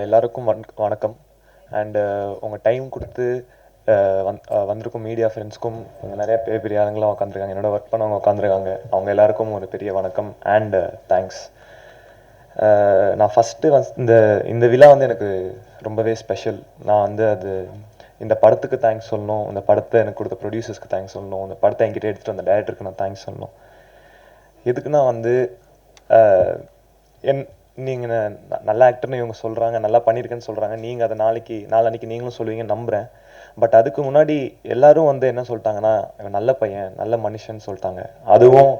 எல்லாருக்கும் வணக்கம். அண்டு உங்கள் டைம் கொடுத்து வந்திருக்கும் மீடியா ஃப்ரெண்ட்ஸ்க்கும் நிறைய பெரிய பெரிய ஆளுங்களாம் உட்காந்துருக்காங்க, என்னோட ஒர்க் பண்ணவங்க உட்காந்துருக்காங்க, அவங்க எல்லாருக்கும் ஒரு பெரிய வணக்கம் அண்டு தேங்க்ஸ். நான் ஃபஸ்ட்டு இந்த விழா எனக்கு ரொம்பவே ஸ்பெஷல். நான் இந்த படத்துக்கு தேங்க்ஸ் சொல்லணும், இந்த படத்தை எனக்கு கொடுத்த ப்ரொடியூசர்ஸ்க்கு தேங்க்ஸ் சொல்லணும், இந்த படத்தை என்கிட்ட எடுத்துகிட்டு வந்த டைரக்டருக்கு நான் தேங்க்ஸ் சொல்லணும். எதுக்குன்னா நீங்கள் நல்ல ஆக்டர்னு இவங்க சொல்கிறாங்க, நல்லா பண்ணியிருக்கேன்னு சொல்கிறாங்க, நீங்கள் அதை நாளன்னைக்கு நீங்களும் சொல்லுவீங்க நம்புகிறேன். பட் அதுக்கு முன்னாடி எல்லாரும் என்ன சொல்லிட்டாங்கன்னா, இவன் நல்ல பையன், நல்ல மனுஷன் சொல்லிட்டாங்க. அதுவும்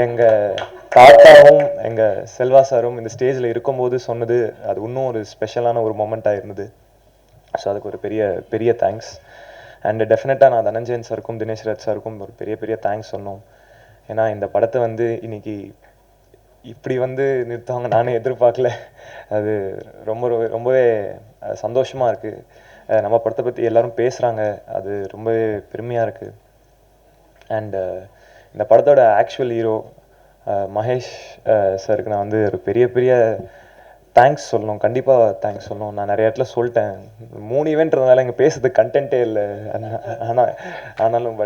எங்கள் தாத்தாவும் எங்கள் செல்வா சாரும் இந்த ஸ்டேஜில் இருக்கும்போது சொன்னது அது இன்னும் ஒரு ஸ்பெஷலான ஒரு மொமெண்ட்டாக இருந்தது. ஸோ அதுக்கு ஒரு பெரிய பெரிய தேங்க்ஸ். அண்டு டெஃபினட்டாக நான் தனஞ்சயன் சாருக்கும் தினேஷ் ராஜ் சாருக்கும் ஒரு பெரிய பெரிய தேங்க்ஸ் சொன்னோம். ஏன்னா இந்த படத்தை இன்னைக்கு இப்படி நிறுத்துவாங்க நானே எதிர்பார்க்கல. அது ரொம்பவே சந்தோஷமாக இருக்குது. நம்ம படத்தை பற்றி எல்லோரும் பேசுகிறாங்க, அது ரொம்பவே பெருமையாக இருக்குது. அண்டு இந்த படத்தோட ஆக்சுவல் ஹீரோ மகேஷ் சாருக்கு நான் ஒரு பெரிய பெரிய தேங்க்ஸ் சொல்லணும், கண்டிப்பாக தேங்க்ஸ் சொல்லணும். நான் நிறைய இடத்துல சொல்லிட்டேன், 3 ஈவெண்ட்றதுனால இங்கே பேசுறதுக்கு கண்டென்ட்டே இல்லை. ஆனாலும்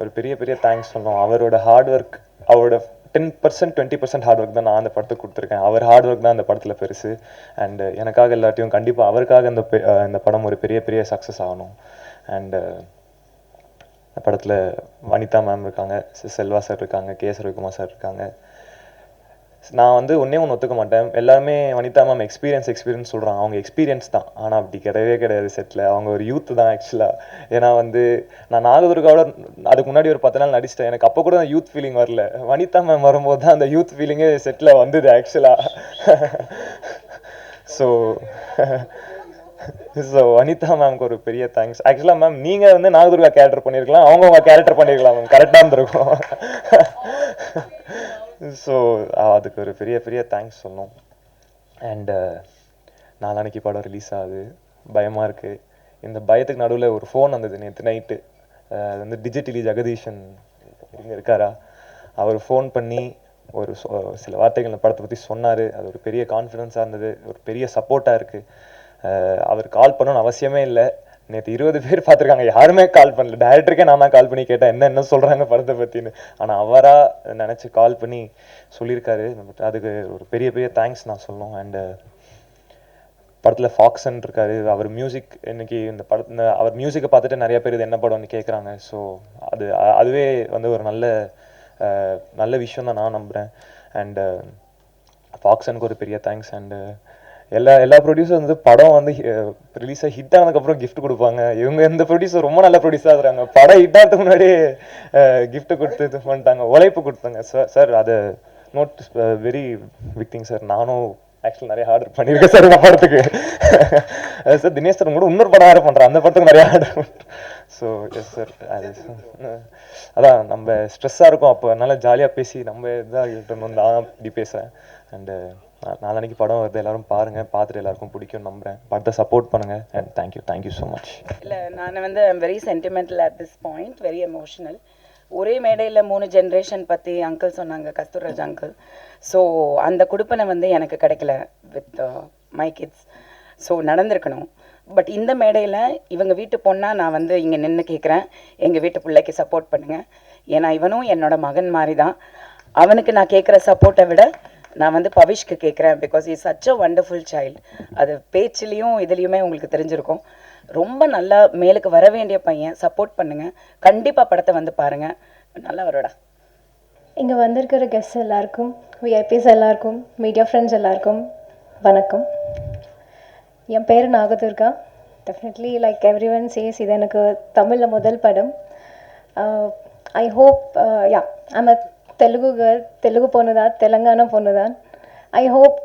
ஒரு பெரிய பெரிய தேங்க்ஸ் சொல்லணும். அவரோட ஹார்ட் ஒர்க், அவரோட 10% 20% ஹார்ட் ஒர்க் தான் நான் அந்த படத்துக்கு கொடுத்துருக்கேன். அவர் ஹார்ட் ஒர்க் தான் அந்த படத்தில் பெருசு. அண்டு எனக்காக எல்லாத்தையும் கண்டிப்பாக அவருக்காக இந்த படம் ஒரு பெரிய பெரிய சக்ஸஸ் ஆகணும். அண்டு இந்த படத்தில் வனிதா மேம் இருக்காங்க, செல்வா சார் இருக்காங்க, கே.எஸ். ரவிக்குமார் சார் இருக்காங்க. நான் ஒன்றே ஒன்று ஒத்துக்க மாட்டேன். எல்லாருமே வனிதா மேம் எக்ஸ்பீரியன்ஸ் சொல்கிறாங்க, அவங்க எக்ஸ்பீரியன்ஸ் தான். ஆனால் அப்படி கிடையாது செட்டில். அவங்க ஒரு யூத்து தான் ஆக்சுவலாக. ஏன்னா நான் நாகதுர்காவோட அதுக்கு முன்னாடி ஒரு 10 நாள் நடிச்சிட்டேன். எனக்கு அப்போ கூட யூத் ஃபீலிங் வரல. வனிதா மேம் வரும்போது தான் அந்த யூத் ஃபீலிங்கே செட்டில் வந்தது ஆக்சுவலாக. ஸோ வனிதா மேம்க்கு ஒரு பெரிய தேங்க்ஸ். ஆக்சுவலாக மேம் நீங்கள் நாகதுர்கா கேரக்டர் பண்ணியிருக்கலாம், அவங்க உங்கள் கேரக்டர் பண்ணியிருக்கலாம் மேம், கரெக்டாக இருந்திருக்கும். ஸோ அதுக்கு ஒரு பெரிய பெரிய தேங்க்ஸ் சொன்னோம். அண்டு நாளான்னைக்கு படம் ரிலீஸ் ஆகுது, பயமாக இருக்குது. இந்த பயத்துக்கு நடுவில் ஒரு ஃபோன் வந்தது நேற்று நைட்டு. அது டிஜிட்டலி ஜெகதீஷன் இங்கே இருக்காரா, அவர் ஃபோன் பண்ணி ஒரு சில வார்த்தைகள் படத்தை பற்றி சொன்னார். அது ஒரு பெரிய கான்ஃபிடென்ஸாக இருந்தது, ஒரு பெரிய சப்போர்ட்டாக இருக்குது. அவர் கால் பண்ணணும்னு அவசியமே இல்லை. நேற்று 20 பேர் பார்த்துருக்காங்க, யாருமே கால் பண்ணல. டைரக்டருக்கே நான் தான் கால் பண்ணி கேட்டேன் என்ன சொல்கிறாங்க படத்தை பற்றின்னு. ஆனால் அவராக நினச்சி கால் பண்ணி சொல்லியிருக்காரு. அதுக்கு ஒரு பெரிய பெரிய தேங்க்ஸ் நான் சொல்லணும். அண்டு படத்தில் ஃபாக்ஸன் இருக்கார், அவர் மியூசிக் இன்னைக்கு இந்த படத்தில் அவர் மியூசிக்கை பார்த்துட்டு நிறைய பேர் இது என்ன படம்னு கேட்குறாங்க. ஸோ அதுவே ஒரு நல்ல விஷயம் தான் நான் நம்புகிறேன். அண்டு ஃபாக்ஸனுக்கு ஒரு பெரிய தேங்க்ஸ். அண்டு எல்லா ப்ரொடியூசர் படம் ரிலீஸாக ஹிட் ஆனதுக்கப்புறம் கிஃப்ட் கொடுப்பாங்க. இவங்க இந்த ப்ரொடியூசர் ரொம்ப நல்ல ப்ரொடியூஸராக இருக்கிறாங்க, படம் ஹிட் ஆகிறதுக்கு முன்னாடியே கிஃப்ட் கொடுத்து இது பண்ணிட்டாங்க, உழைப்பு கொடுத்தாங்க. சார் அதை note very big thing sir. நானும் ஆக்சுவலி நிறைய ஆர்டர் பண்ணியிருக்கேன் சார் இந்த படத்துக்கு. சார் தினேஷ் சார் கூட இன்னொரு படம் ஆர்டர் பண்ணுறேன், அந்த படத்துக்கு நிறைய ஆர்டர் பண்ணுறேன். ஸோ எஸ் சார், அது அதான் நம்ம ஸ்ட்ரெஸ்ஸாக இருக்கும் அப்போ, அதனால் ஜாலியாக பேசி நம்ம இதாக இருக்கணும் தான் இப்படி பேசுகிறேன். அண்டு நாளைக்கு படம் வருது, எல்லோரும் பாருங்கள், பார்த்துட்டு எல்லாருக்கும் பிடிக்கும் நம்புகிறேன். படத்தை சப்போர்ட் பண்ணுங்கள். And thank you so much. இல்லை நான் I'm very sentimental at this point, very emotional. ஒரே மேடையில் 3 ஜென்ரேஷன் பற்றி அங்கிள் சொன்னாங்க, கஸ்தூர்ராஜ் அங்கிள். ஸோ அந்த கொடுப்பனை எனக்கு கிடைக்கல வித் மை கிட்ஸ். ஸோ நடந்திருக்கணும். பட் இந்த மேடையில் இவங்க வீட்டு பொண்ணாக நான் இங்கே நின்று கேட்குறேன், எங்கள் வீட்டு பிள்ளைக்கு சப்போர்ட் பண்ணுங்கள். ஏன்னா இவனும் என்னோட மகன் மாதிரி தான். அவனுக்கு நான் கேட்குற சப்போர்ட்டை விட நான் பவிஷ்க்கு கேட்குறேன். Because is such a wonderful child. அது பேச்சிலையும் இதுலேயுமே உங்களுக்கு தெரிஞ்சிருக்கும். ரொம்ப நல்லா மேலுக்கு வர வேண்டிய பையன். சப்போர்ட் பண்ணுங்கள், கண்டிப்பாக படத்தை பாருங்கள், நல்லா வருடா. இங்கே வந்திருக்கிற கெஸ்ட் எல்லாருக்கும், விஐபிஸ் எல்லாருக்கும், மீடியா ஃப்ரெண்ட்ஸ் எல்லாருக்கும் வணக்கம். என் பேர் Nagadurga. Definitely like every one says, இது எனக்கு தமிழில் முதல் படம். I hope I'm a Telugu girl, Telugu ponnudan, Telangana ponnudan. I hope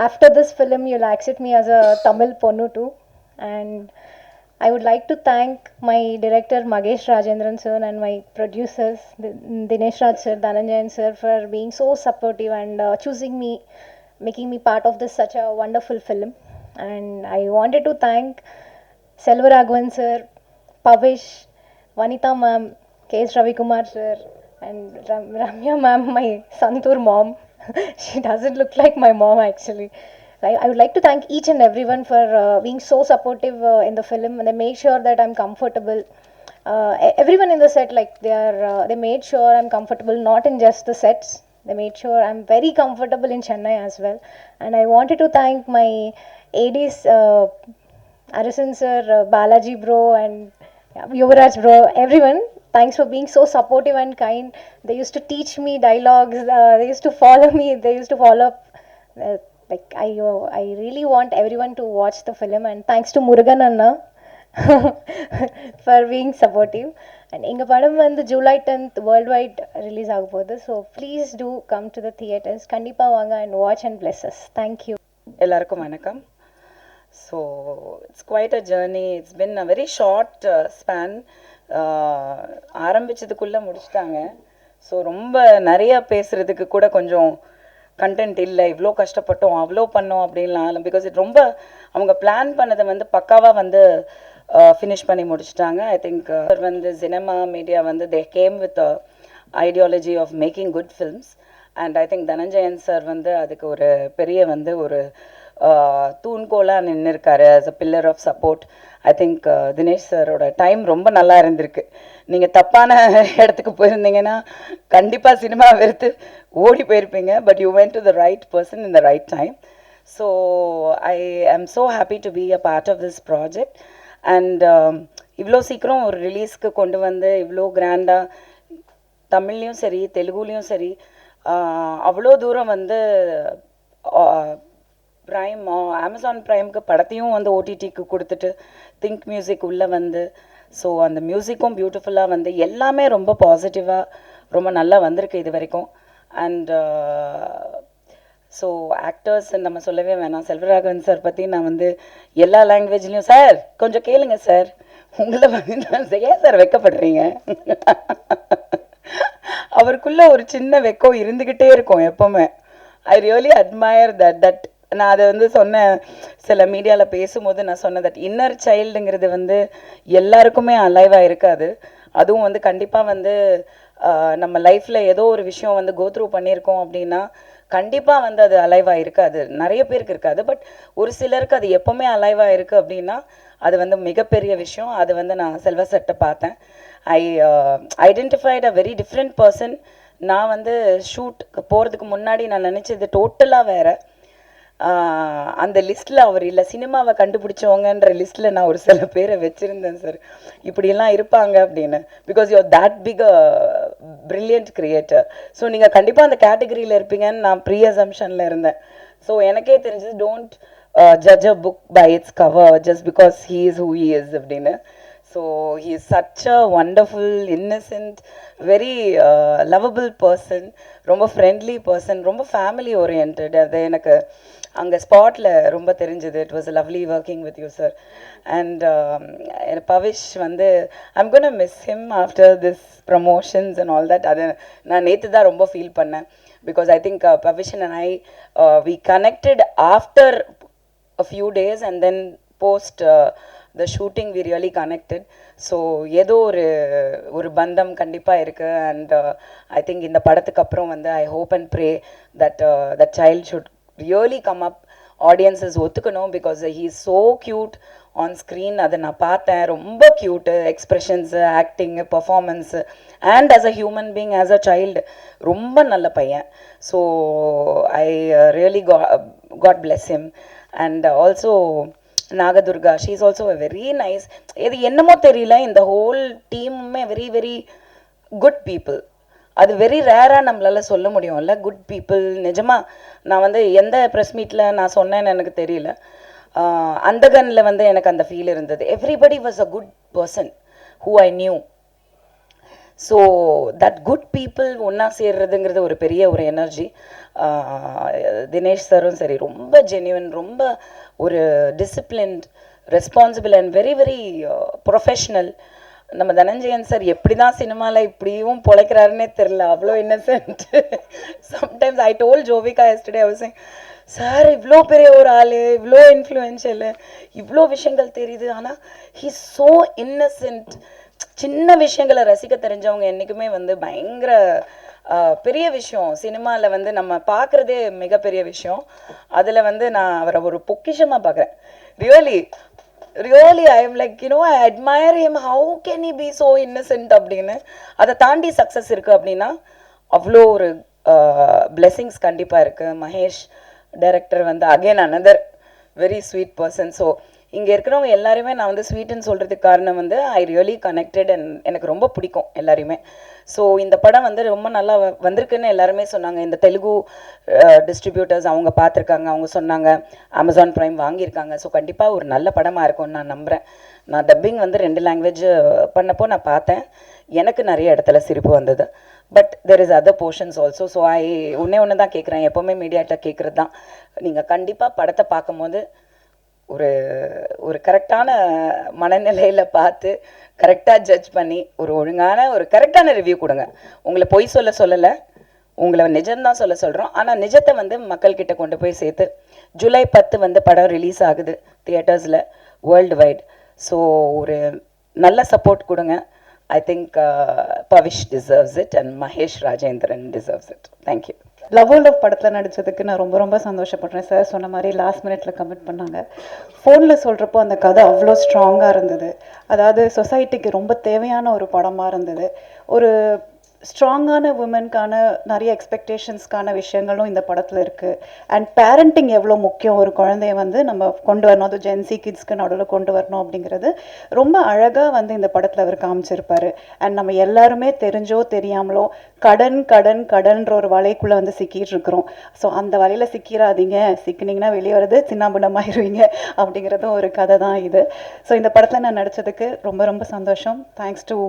after this film you'll accept me as a Tamil ponnu too. And I would like to thank my director Magesh Rajendran sir and my producers Dinesh Raj sir, Dhananjayan sir for being so supportive and choosing me, making me part of this such a wonderful film. And I wanted to thank Selva Raghavan sir, Pavish, Vanitha ma'am, K.S. Ravikumar sir, and Ramya ma'am, my Santur mom. She doesn't look like my mom actually. I would like to thank each and everyone for being so supportive in the film, and they made sure that I'm comfortable. Everyone in the set, like they made sure I'm comfortable, not in just the sets. They made sure I'm very comfortable in Chennai as well. And I wanted to thank my ADs, Arasan sir, Balaji bro, and Yuvraj bro, everyone. Thanks for being so supportive and kind. They used to teach me dialogues. They used to follow me. They used to follow up. Uh, I really want everyone to watch the film, and thanks to Murugan Anna for being supportive. And எங்கள் படம் வந்து July 10th world wide release ஆக போகுது. So please do come to the theatres. கண்டிப்பாக வாங்க and watch and bless us. Thank you. எல்லாருக்கும் வணக்கம். So it's quite a journey. It's been a very short span. ஆரம்பிச்சதுக்குள்ளே முடிச்சிட்டாங்க. ஸோ ரொம்ப நிறைய பேசுகிறதுக்கு கூட கொஞ்சம் கண்டென்ட் இல்லை. இவ்வளோ கஷ்டப்பட்டோம், அவ்வளோ பண்ணோம் அப்படின்லாம். பிகாஸ் இது ரொம்ப அவங்க பிளான் பண்ணதை வந்து பக்காவாக வந்து ஃபினிஷ் பண்ணி முடிச்சிட்டாங்க. ஐ திங்க் வந்து சினிமா மீடியா வந்து they came with ideology of making good films. And I think Dhananjayan sir வந்து அதுக்கு ஒரு பெரிய வந்து ஒரு தூண்கோலாக நின்று இருக்காரு as a pillar of support. I think Dinesh சாரோட டைம் ரொம்ப நல்லா இருந்திருக்கு. நீங்கள் தப்பான இடத்துக்கு போயிருந்தீங்கன்னா கண்டிப்பாக சினிமா வெறுத்து ஓடி போயிருப்பீங்க. But you went to the right person in the right time. So I am so happy to be a part of this project. And இவ்வளோ சீக்கிரம் ஒரு ரிலீஸ்க்கு கொண்டு வந்து இவ்வளோ கிராண்டாக தமிழ்லேயும் சரி தெலுங்குலேயும் சரி அவ்வளோ தூரம் வந்து ப்ரைம் அமேசான் ப்ரைம்க்கு படத்தையும் வந்து ஓடிடிக்கு கொடுத்துட்டு திங்க் மியூசிக் உள்ளே வந்து ஸோ அந்த மியூசிக்கும் பியூட்டிஃபுல்லாக வந்து எல்லாமே ரொம்ப பாசிட்டிவாக ரொம்ப நல்லா வந்திருக்கு இது வரைக்கும். அண்ட் ஸோ ஆக்டர்ஸ் நம்ம சொல்லவே வேணாம். செல்வராகவன் சார் பற்றி நான் வந்து எல்லா லாங்குவேஜ்லேயும் சார் கொஞ்சம் கேளுங்க சார், உங்களை வந்து ஏன் சார் வெக்கப்படுறீங்க? அவருக்குள்ள ஒரு சின்ன வெக்கம் இருந்துக்கிட்டே இருக்கும் எப்போவுமே. I really admire that. நான் அதை வந்து சொன்னேன் சில மீடியாவில் பேசும்போது நான் சொன்னேன் தட் இன்னர் சைல்டுங்கிறது வந்து எல்லாருக்குமே அலைவாக இருக்காது. அதுவும் வந்து கண்டிப்பாக வந்து நம்ம லைஃப்பில் ஏதோ ஒரு விஷயம் வந்து கோத்ரூ பண்ணியிருக்கோம் அப்படின்னா கண்டிப்பாக வந்து அது அலைவாக இருக்காது. நிறைய பேருக்கு இருக்காது. பட் ஒரு சிலருக்கு அது எப்போவுமே அலைவாக இருக்குது அப்படின்னா அது வந்து மிகப்பெரிய விஷயம். அது வந்து நான் செல்வ சட்டை பார்த்தேன். I identified a very different person. நான் வந்து ஷூட்டுக்கு போகிறதுக்கு முன்னாடி நான் நினச்சது டோட்டலாக வேறு. அந்த லிஸ்ட்டில் அவர் இல்லை. சினிமாவை கண்டுபிடிச்சவங்கன்ற லிஸ்ட்டில் நான் ஒரு சில பேரை வச்சுருந்தேன் சார், இப்படியெல்லாம் இருப்பாங்க அப்படின்னு. Because you're that big a brilliant creator. So நீங்கள் கண்டிப்பாக அந்த கேட்டகரியில் இருப்பீங்கன்னு நான் ப்ரீ அசம்ஷனில் இருந்தேன். ஸோ எனக்கே தெரிஞ்சது don't judge a book by its cover just because he is who he is அப்படின்னு. So he is such a wonderful innocent very lovable person, ரொம்ப ஃப்ரெண்ட்லி பர்சன், ரொம்ப ஃபேமிலி ஓரியன்ட். அது எனக்கு அங்கே ஸ்பாட்டில் ரொம்ப தெரிஞ்சது. It was lovely working with you sir. And Pavish வந்து I'm gonna miss him after this promotions and all that. அது நான் நேற்று தான் ரொம்ப ஃபீல் பண்ணேன். Because I think Pavish and I we connected after a few days and then post the shooting we really connected. So ஏதோ ஒரு பந்தம் கண்டிப்பாக இருக்குது. அண்ட் ஐ திங்க் இந்த படத்துக்கு அப்புறம் வந்து I hope and pray that that child should really come up. Audiences ஒத்துக்கணும். Because he is so cute on screen. அதை நான் பார்த்தேன். ரொம்ப cute expressions, acting, performance and as a human being as a child ரொம்ப நல்ல பையன். So I really god bless him. And also Nagadurga, she is also a very nice. இது என்னமோ தெரியல, இந்த ஹோல் டீமுமே வெரி வெரி குட் பீப்புள். அது very ரேராக நம்மளால் சொல்ல முடியும்ல, குட் பீப்புள். நிஜமாக நான் வந்து எந்த ப்ரெஸ் மீட்டில் நான் சொன்னேன்னு எனக்கு தெரியல. அந்த கனில் வந்து எனக்கு அந்த ஃபீல் இருந்தது. Everybody was a good person who I knew. So that good people ஒன்றா சேர்றதுங்கிறது ஒரு பெரிய ஒரு எனர்ஜி. தினேஷ் சாரும் சரி ரொம்ப ஜென்யூன், ரொம்ப ஒரு disciplined, responsible and very very professional. நம்ம தனஞ்சயன் சார் எப்படி தான் சினிமாவில் இப்படியும் பொழைக்கிறாருன்னே தெரில, அவ்வளோ Innocent. Sometimes I told Jovika yesterday I was saying, sir இவ்வளோ பெரிய ஒரு ஆள், இவ்வளோ இன்ஃப்ளூயன்ஷியல், இவ்வளோ விஷயங்கள் தெரியுது, ஆனால் ஹீ இஸ் ஸோ இன்னசென்ட். சின்ன விஷயங்களை ரசிக்க தெரிஞ்சவங்க என்றைக்குமே வந்து பயங்கர பெரிய விஷயம். சினிமாவில் வந்து நம்ம பார்க்குறதே மிகப்பெரிய விஷயம். அதில் வந்து நான் அவரை ஒரு பொக்கிஷமாக பார்க்குறேன். Really I am like I admire him. How can he B so Innocent அப்படின்னு. அதை தாண்டி சக்ஸஸ் இருக்குது அப்படின்னா அவ்வளோ ஒரு பிளெஸிங்ஸ் கண்டிப்பாக இருக்குது. மகேஷ் டைரக்டர் வந்து again another very sweet person. So இங்கே இருக்கிறவங்க எல்லாருமே நான் வந்து ஸ்வீட்டுன்னு சொல்கிறதுக்கு காரணம் வந்து ஐ ரியலி கனெக்டட் அண்ட் எனக்கு ரொம்ப பிடிக்கும் எல்லாரையுமே. ஸோ இந்த படம் வந்து ரொம்ப நல்லா வந்திருக்குன்னு எல்லாருமே சொன்னாங்க. இந்த தெலுங்கு டிஸ்ட்ரிபியூட்டர்ஸ் அவங்க பார்த்துருக்காங்க, அவங்க சொன்னாங்க அமேசான் ப்ரைம் வாங்கியிருக்காங்க. ஸோ கண்டிப்பாக ஒரு நல்ல படமாக இருக்கும்னு நான் நம்புகிறேன். நான் டப்பிங் வந்து 2 லாங்குவேஜ் பண்ணப்போ நான் பார்த்தேன். எனக்கு நிறைய இடத்துல சிரிப்பு வந்தது. But there is other portions also. So ஒன்று தான் கேட்குறேன், எப்போவுமே மீடியாட்ட கேட்குறது தான், நீங்கள் கண்டிப்பாக படத்தை பார்க்கும்போது ஒரு ஒரு கரெக்டான மனநிலையில் பார்த்து கரெக்டாக ஜட்ஜ் பண்ணி ஒரு ஒழுங்கான ஒரு கரெக்டான ரிவ்யூ கொடுங்க. உங்களை பொய் சொல்லலை, உங்களை நிஜம்தான் சொல்கிறோம். ஆனால் நிஜத்தை வந்து மக்கள்கிட்ட கொண்டு போய் சேர்த்து ஜூலை 10 வந்து படம் ரிலீஸ் ஆகுது தியேட்டர்ஸில் வேர்ல்டு வைட். ஸோ ஒரு நல்ல சப்போர்ட் கொடுங்க. I think Pavish deserves it and Mahesh Rajendran deserves it. Thank you. Love world of படத்தில் நடித்ததுக்கு நான் ரொம்ப ரொம்ப சந்தோஷப்படுறேன். சார் சொன்ன மாதிரி லாஸ்ட் மினிட்ல கமெண்ட் பண்ணாங்க. ஃபோனில் சொல்கிறப்போ அந்த கதை அவ்வளோ ஸ்ட்ராங்காக இருந்தது. அதாவது சொசைட்டிக்கு ரொம்ப தேவையான ஒரு படமாக இருந்தது. ஒரு ஸ்ட்ராங்கான உமனுக்கான நிறைய எக்ஸ்பெக்டேஷன்ஸ்க்கான விஷயங்களும் இந்த படத்தில் இருக்குது. அண்ட் பேரண்டிங் எவ்வளோ முக்கியம், ஒரு குழந்தைய வந்து நம்ம கொண்டு வரணும், அது ஜென்சி கிட்ஸ்க்கு நடுவில் கொண்டு வரணும் அப்படிங்கிறது ரொம்ப அழகாக வந்து இந்த படத்தில் அவர் காமிச்சிருப்பார். அண்ட் நம்ம எல்லாருமே தெரிஞ்சோ தெரியாமலோ கடன்ற ஒரு வலைக்குள்ளே வந்து சிக்கிட்டு இருக்கிறோம். ஸோ அந்த வலையில் சிக்கிறாதீங்க, சிக்கினீங்கன்னா வெளியே வரது சின்னாபின்னமாயிருவீங்க அப்படிங்கிறதும் ஒரு கதை தான் இது. ஸோ இந்த படத்தில் நான் நடித்ததுக்கு ரொம்ப ரொம்ப சந்தோஷம். Thanks to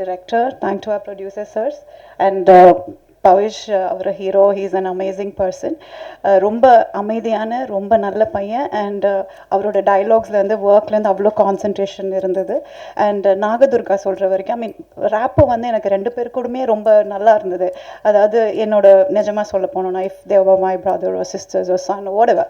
director, thanks to அவர் producer sirs and Pavish, our hero, he is an amazing person. ரொம்ப அமைதியான ரொம்ப நல்ல பையன். அண்ட் அவரோட டைலாக்ஸ்லேருந்து ஒர்க்லேருந்து அவ்வளோ கான்சன்ட்ரேஷன் இருந்தது. அண்ட் நாகதுர்கா சொல்கிற வரைக்கும் ரேப்போ வந்து எனக்கு 2 பேர் கூடமே ரொம்ப நல்லா இருந்தது. அதாவது என்னோட நிஜமாக சொல்ல போனோம்னா if they were my brother or sisters or son or whatever,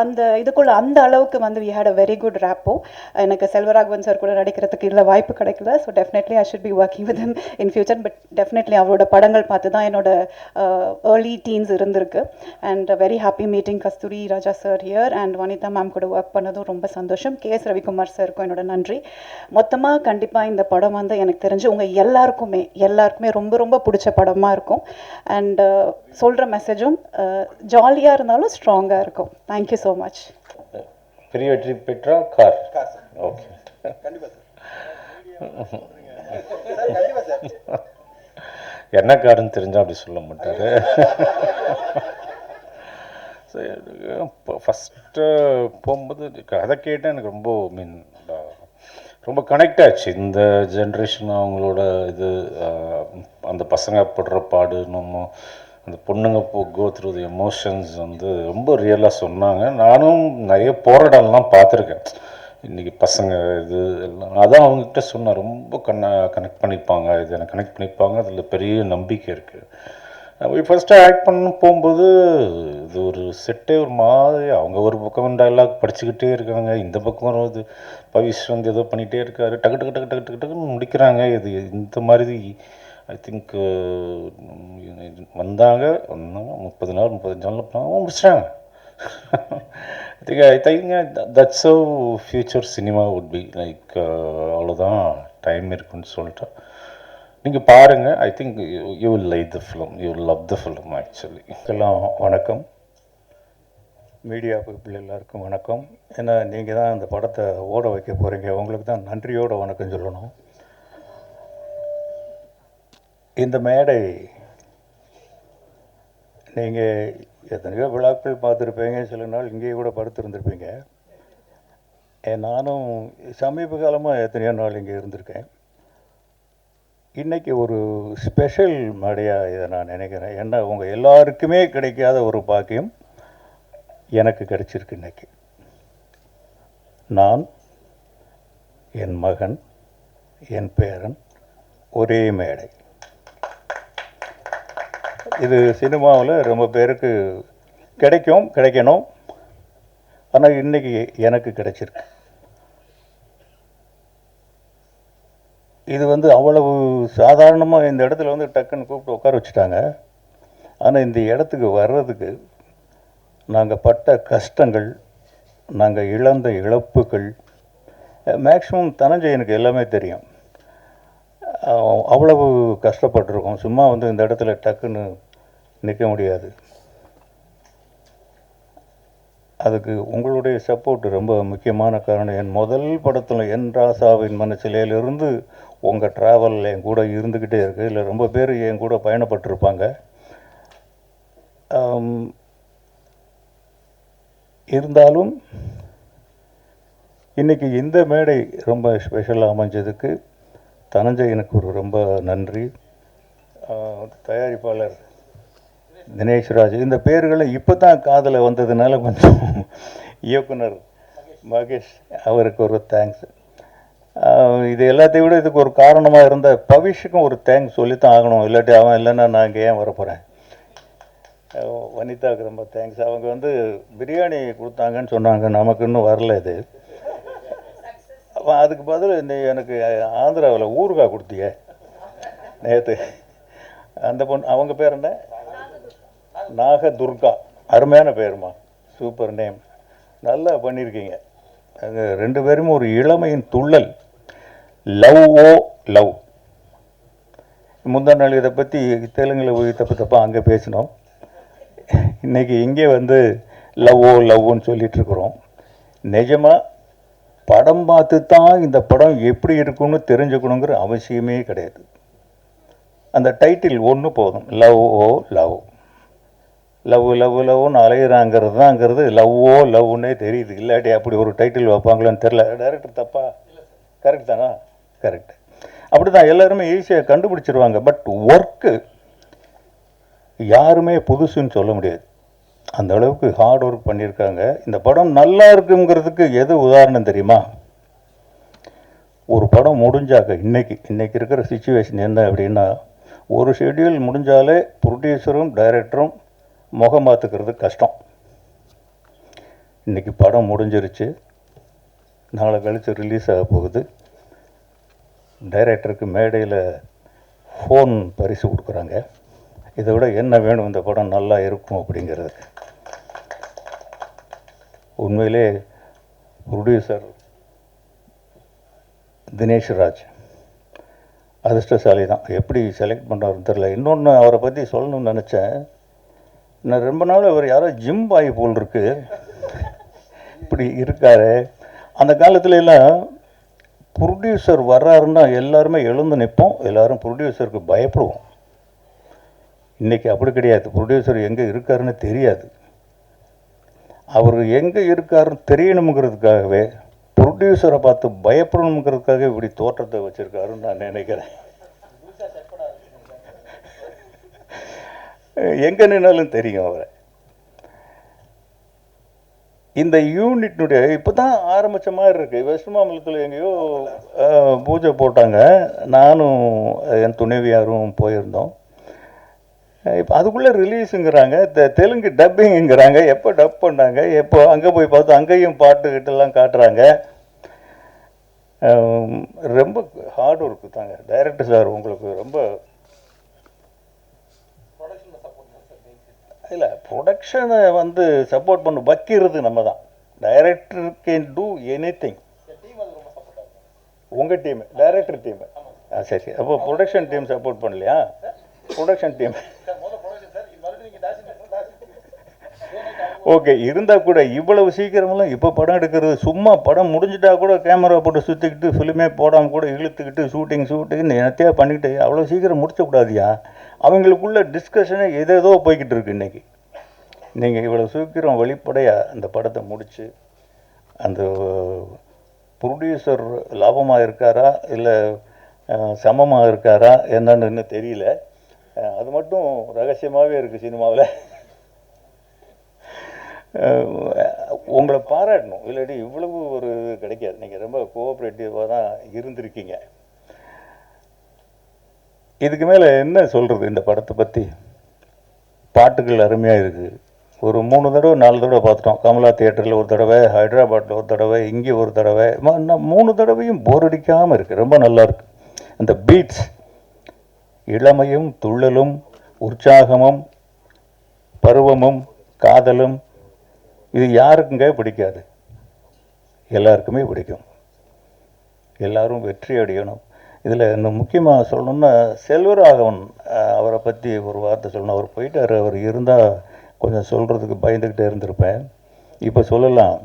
அந்த இதுக்குள்ள அந்த அளவுக்கு வந்து we had a very good rapport. எனக்கு செல்வராகவன் சார் கூட நடிக்கிறதுக்கு இல்லை வாய்ப்பு கிடைக்கல. So definitely I should be working with him in future. But definitely அவரோட படங்கள் பார்த்து தான் என்னோட ஏர்லி டீன்ஸ் இருந்திருக்கு. And very happy meeting Kasthuri Raja sir here and Vanitha ma'am கூட ஒர்க் பண்ணதும் ரொம்ப சந்தோஷம். KS ரவிக்குமார் சாருக்கும் என்னோட நன்றி. மொத்தமாக கண்டிப்பாக இந்த படம் வந்து எனக்கு தெரிஞ்சு உங்கள் எல்லாருக்குமே ரொம்ப ரொம்ப பிடிச்ச படமாக இருக்கும். அண்ட் சொல்கிற மெசேஜும் ஜாலியாக இருந்தாலும் ஸ்ட்ராங்காக இருக்கும். Thank you so much. பெரிய வெற்றி பெற்றா கார். ஓகே, என்ன காருன்னு தெரிஞ்சா அப்படி சொல்ல மாட்டார். ஃபஸ்ட்டு போகும்போது கதை கேட்டால் எனக்கு ரொம்ப ரொம்ப கனெக்ட் ஆச்சு. இந்த ஜென்ரேஷன் அவங்களோட இது அந்த பசங்க படுற பாடு, நம்ம அந்த பொண்ணுங்க கோ த்ரூ தி எமோஷன்ஸ் வந்து ரொம்ப ரியலாக சொன்னாங்க. நானும் நிறைய போராடலாம் பார்த்துருக்கேன். இன்றைக்கி பசங்க இது எல்லாம் அதான் அவங்ககிட்ட சொன்னேன், ரொம்ப கனெக்ட் பண்ணிப்பாங்க, இது எனக்கு கனெக்ட் பண்ணிப்பாங்க, அதில் பெரிய நம்பிக்கை இருக்குது. ஃபஸ்ட்டு ஆக்ட் பண்ண போகும்போது இது ஒரு செட்டே ஒரு மாதிரி, அவங்க ஒரு பக்கம் டைலாக் படிச்சுக்கிட்டே இருக்காங்க, இந்த பக்கம் வருவது பவிஷ் வந்து ஏதோ பண்ணிகிட்டே இருக்காரு, டக்கு டக்கு டக்கு டக்கு டக்கு டக்குன்னு முடிக்கிறாங்க. இது இந்த மாதிரி ஐ திங்க் வந்தாங்க 30 நாள் 35 நாள் முடிச்சிட்டாங்க. I think that's how future cinema would be like. அவ்வளோதான் டைம் இருக்குன்னு சொல்லிட்டு நீங்கள் பாருங்கள். I think you will like the film, you will love the film actually. எல்லாம் வணக்கம், மீடியா பீப்புள் எல்லாருக்கும் வணக்கம். ஏன்னா நீங்கள் தான் இந்த படத்தை ஓட வைக்க போகிறீங்க, உங்களுக்கு தான் நன்றியோட வணக்கம் சொல்லணும். இந்த மேடை நீங்கள் எத்தனையோ விழாக்கள் பார்த்துருப்பீங்க, சில நாள் இங்கேயே கூட படுத்துருந்துருப்பீங்க. நானும் சமீப காலமாக எத்தனையோ நாள் இங்கே இருந்திருக்கேன். இன்றைக்கி ஒரு ஸ்பெஷல் மேடையாக இதை நான் நினைக்கிறேன். ஏன்னா உங்கள் எல்லாருக்குமே கிடைக்காத ஒரு பாக்கியம் எனக்கு கிடைச்சிருக்கு. இன்றைக்கி நான், என் மகன், என் பேரன் ஒரே மேடை. இது சினிமாவில் ரொம்ப பேருக்கு கிடைக்கணும், ஆனால் இன்றைக்கி எனக்கு கிடைச்சிருக்கு. இது வந்து அவ்வளவு சாதாரணமாக இந்த இடத்துல வந்து டக்குன்னு கூப்பிட்டு உட்கார வச்சுட்டாங்க. ஆனால் இந்த இடத்துக்கு வர்றதுக்கு நாங்கள் பட்ட கஷ்டங்கள், நாங்கள் இழந்த இழப்புகள், மேக்ஸிமம் தனஞ்சயனுக்கு எல்லாமே தெரியும். அவ்வளவு கஷ்டப்பட்டிருக்கோம். சும்மா வந்து இந்த இடத்துல டக்குன்னு நிற்க முடியாது. அதுக்கு உங்களுடைய சப்போர்ட் ரொம்ப முக்கியமான காரணம். என் முதல் படத்தில் என் ராசாவின் மனசிலையிலிருந்து உங்கள் ட்ராவல் என் கூட இருந்துக்கிட்டே இருக்குது. இல்லை ரொம்ப பேர் என் கூட பயணப்பட்டிருப்பாங்க. இருந்தாலும் இன்றைக்கி இந்த மேடை ரொம்ப ஸ்பெஷலாக அமைஞ்சதுக்கு தனஞ்சயனுக்கு ஒரு ரொம்ப நன்றி. தயாரிப்பாளர் தினேஷ்ராஜ், இந்த பேர்களை இப்போ தான் காதில் வந்ததுனால கொஞ்சம் இயக்குனர் மகேஷ் அவருக்கு ஒரு தேங்க்ஸ். இது எல்லாத்தையும் விட இதுக்கு ஒரு காரணமாக இருந்த பவிஷுக்கும் ஒரு தேங்க்ஸ் சொல்லித்தான் ஆகணும். இல்லாட்டி அவன் இல்லைன்னா நான் இங்கே ஏன் வரப்போகிறேன். வனிதாவுக்கு ரொம்ப தேங்க்ஸ். அவங்க வந்து பிரியாணி கொடுத்தாங்கன்னு சொன்னாங்க, நமக்கு இன்னும் வரல. இது அதுக்கு பதில் நீ எனக்கு ஆந்திராவில் ஊறுகாய் கொடுத்திய நேற்று. அந்த பொண்ணு, அவங்க பேர் என்ன? நாகதுர்கா. அருமையான பேருமா, சூப்பர் நேம், நல்லா பண்ணியிருக்கீங்க. அங்கே 2 பேரும் ஒரு இளமையின் துள்ளல். Love o love. முந்தா நாள் இதை பற்றி தெலுங்கில் போய் தப்பாக அங்கே பேசினோம். இன்றைக்கி இங்கே வந்து லவ் ஓ லவ்னு சொல்லிகிட்ருக்குறோம். நிஜமாக படம் பார்த்து தான் இந்த படம் எப்படி இருக்குன்னு தெரிஞ்சுக்கணுங்கிற அவசியமே கிடையாது. அந்த டைட்டில் ஒன்று போதும், love o love. Love love லவ்னு அலையிறாங்கிறது தான்ங்கிறது லவ் ஓ லவ்னே தெரியுது. இல்லாட்டி அப்படி ஒரு டைட்டில் வைப்பாங்களான்னு தெரில. டைரக்டர் தப்பா? கரெக்ட் தானா? கரெக்ட். அப்படி தான் எல்லாருமே ஈஸியாக கண்டுபிடிச்சிருவாங்க. பட் ஒர்க்கு யாருமே புதுசுன்னு சொல்ல முடியாது. அந்த அளவுக்கு ஹார்ட் ஒர்க் பண்ணியிருக்காங்க. இந்த படம் நல்லா இருக்குங்கிறதுக்கு எது உதாரணம் தெரியுமா? ஒரு படம் முடிஞ்சாக்க இன்னைக்கு இருக்கிற சிச்சுவேஷன் என்ன அப்படின்னா, ஒரு ஷெட்யூல் முடிஞ்சாலே ப்ரொடியூசரும் டைரக்டரும் முகம் பார்த்துக்கிறது கஷ்டம். இன்றைக்கி படம் முடிஞ்சிருச்சு, நாளை கழித்து ரிலீஸ் ஆக போகுது. டைரக்டருக்கு மேடையில் ஃபோன் பரிசு கொடுக்குறாங்க. இதை விட என்ன வேணும் இந்த படம் நல்லா இருக்கும் அப்படிங்கிறது. உண்மையிலே ப்ரொடியூசர் தினேஷ்ராஜ் அதிர்ஷ்டசாலி தான். எப்படி செலக்ட் பண்ணுறாருன்னு தெரில. இன்னொன்று அவரை பற்றி சொல்லணும்னு நினச்சேன். நான் ரொம்ப நாள் அவர் யாரோ ஜிம் பாய் போல் இருக்கு, இப்படி இருக்காரு. அந்த காலத்துல எல்லாம் ப்ரொடியூசர் வர்றாருன்னா எல்லாருமே எழுந்து நிற்போம், எல்லாரும் ப்ரொடியூசருக்கு பயப்படுவோம். இன்றைக்கி அப்படி கிடையாது. ப்ரொடியூசர் எங்கே இருக்காருன்னு தெரியாது. அவர் எங்கே இருக்காருன்னு தெரியணுங்கிறதுக்காகவே, ப்ரொடியூசரை பார்த்து பயப்படணுங்கிறதுக்காக இப்படி தோற்றத்தை வச்சுருக்காருன்னு நான் நினைக்கிறேன். எங்கே நின்னாலும் தெரியும் அவரை. இந்த யூனிட்னுடைய இப்போ தான் ஆரம்பித்த மாதிரி இருக்குது. வெஸ்ட் மாம்பலத்தில் எங்கேயோ பூஜை போட்டாங்க. நானும் என் துணைவியாரும் போயிருந்தோம். இப்போ அதுக்குள்ளே ரிலீஸுங்கிறாங்க, தெலுங்கு டப்பிங்குங்கிறாங்க. எப்போ டப் பண்ணாங்க, எப்போ அங்கே போய் பார்த்தா அங்கேயும் பாட்டுக்கிட்டெல்லாம் காட்டுறாங்க. ரொம்ப ஹார்ட் ஒர்க்கு தாங்க. டைரக்டர் சார் உங்களுக்கு ரொம்ப இல்லை, ப்ரொடக்ஷனை வந்து சப்போர்ட் பண்ண வைக்கிறது நம்ம தான். Director can do any thing. உங்கள் டீமு, டைரக்டர் டீமு. சரி, அப்போ ப்ரொடக்ஷன் டீம் சப்போர்ட் பண்ணலையா? ப்ரொடக்ஷன் டீம் ஓகே இருந்தால் கூட இவ்வளவு சீக்கிரமெல்லாம் இப்போ படம் எடுக்கிறது சும்மா. படம் முடிஞ்சிட்டா கூட கேமரா போட்டு சுற்றிக்கிட்டு ஃபிலிமே போடாமல் கூட இழுத்துக்கிட்டு ஷூட்டிங்னு என்னத்தையா பண்ணிக்கிட்டு அவ்வளோ சீக்கிரம் முடிச்சக்கூடாதியா. அவங்களுக்குள்ள டிஸ்கஷனே ஏதேதோ போய்கிட்டு இருக்கு. இன்றைக்கி நீங்கள் இவ்வளோ சீக்கிரம் வெளிப்படையாக அந்த படத்தை முடித்து, அந்த ப்ரொடியூசர் லாபமாக இருக்காரா இல்லை சமமாக இருக்காரா என்னன்னு இன்னும் தெரியல. அது மட்டும் ரகசியமாகவே இருக்குது சினிமாவில். உங்களை பாராட்டணும், இல்லாட்டி இவ்வளவு ஒரு இது கிடைக்காது. நீங்கள் ரொம்ப கோஆப்ரேட்டிவாக தான் இருந்திருக்கீங்க. இதுக்கு மேலே என்ன சொல்கிறது இந்த படத்தை பற்றி? பாட்டுகள் அருமையாக இருக்குது. ஒரு 3 தடவை 4 தடவை பார்த்துட்டோம். கமலா தியேட்டரில் ஒரு தடவை, ஹைதராபாத்தில் ஒரு தடவை, இங்கே ஒரு தடவை. 3 தடவையும் போர் அடிக்காமல் இருக்குது. ரொம்ப நல்லாயிருக்கு. அந்த பீட்ஸ், இளமையும் துள்ளலும் உற்சாகமும் பருவமும் காதலும், இது யாருக்குங்க பிடிக்காது? எல்லாருக்குமே பிடிக்கும். எல்லாரும் வெற்றி அடையணும். இதில் இன்னும் முக்கியமாக சொல்லணும்னா செல்வராகவன், அவரை பற்றி ஒரு வார்த்தை சொல்லணும். அவர் போயிட்டார். அவர் இருந்தால் கொஞ்சம் சொல்கிறதுக்கு பயந்துக்கிட்டே இருந்திருப்பேன். இப்போ சொல்லலாம்.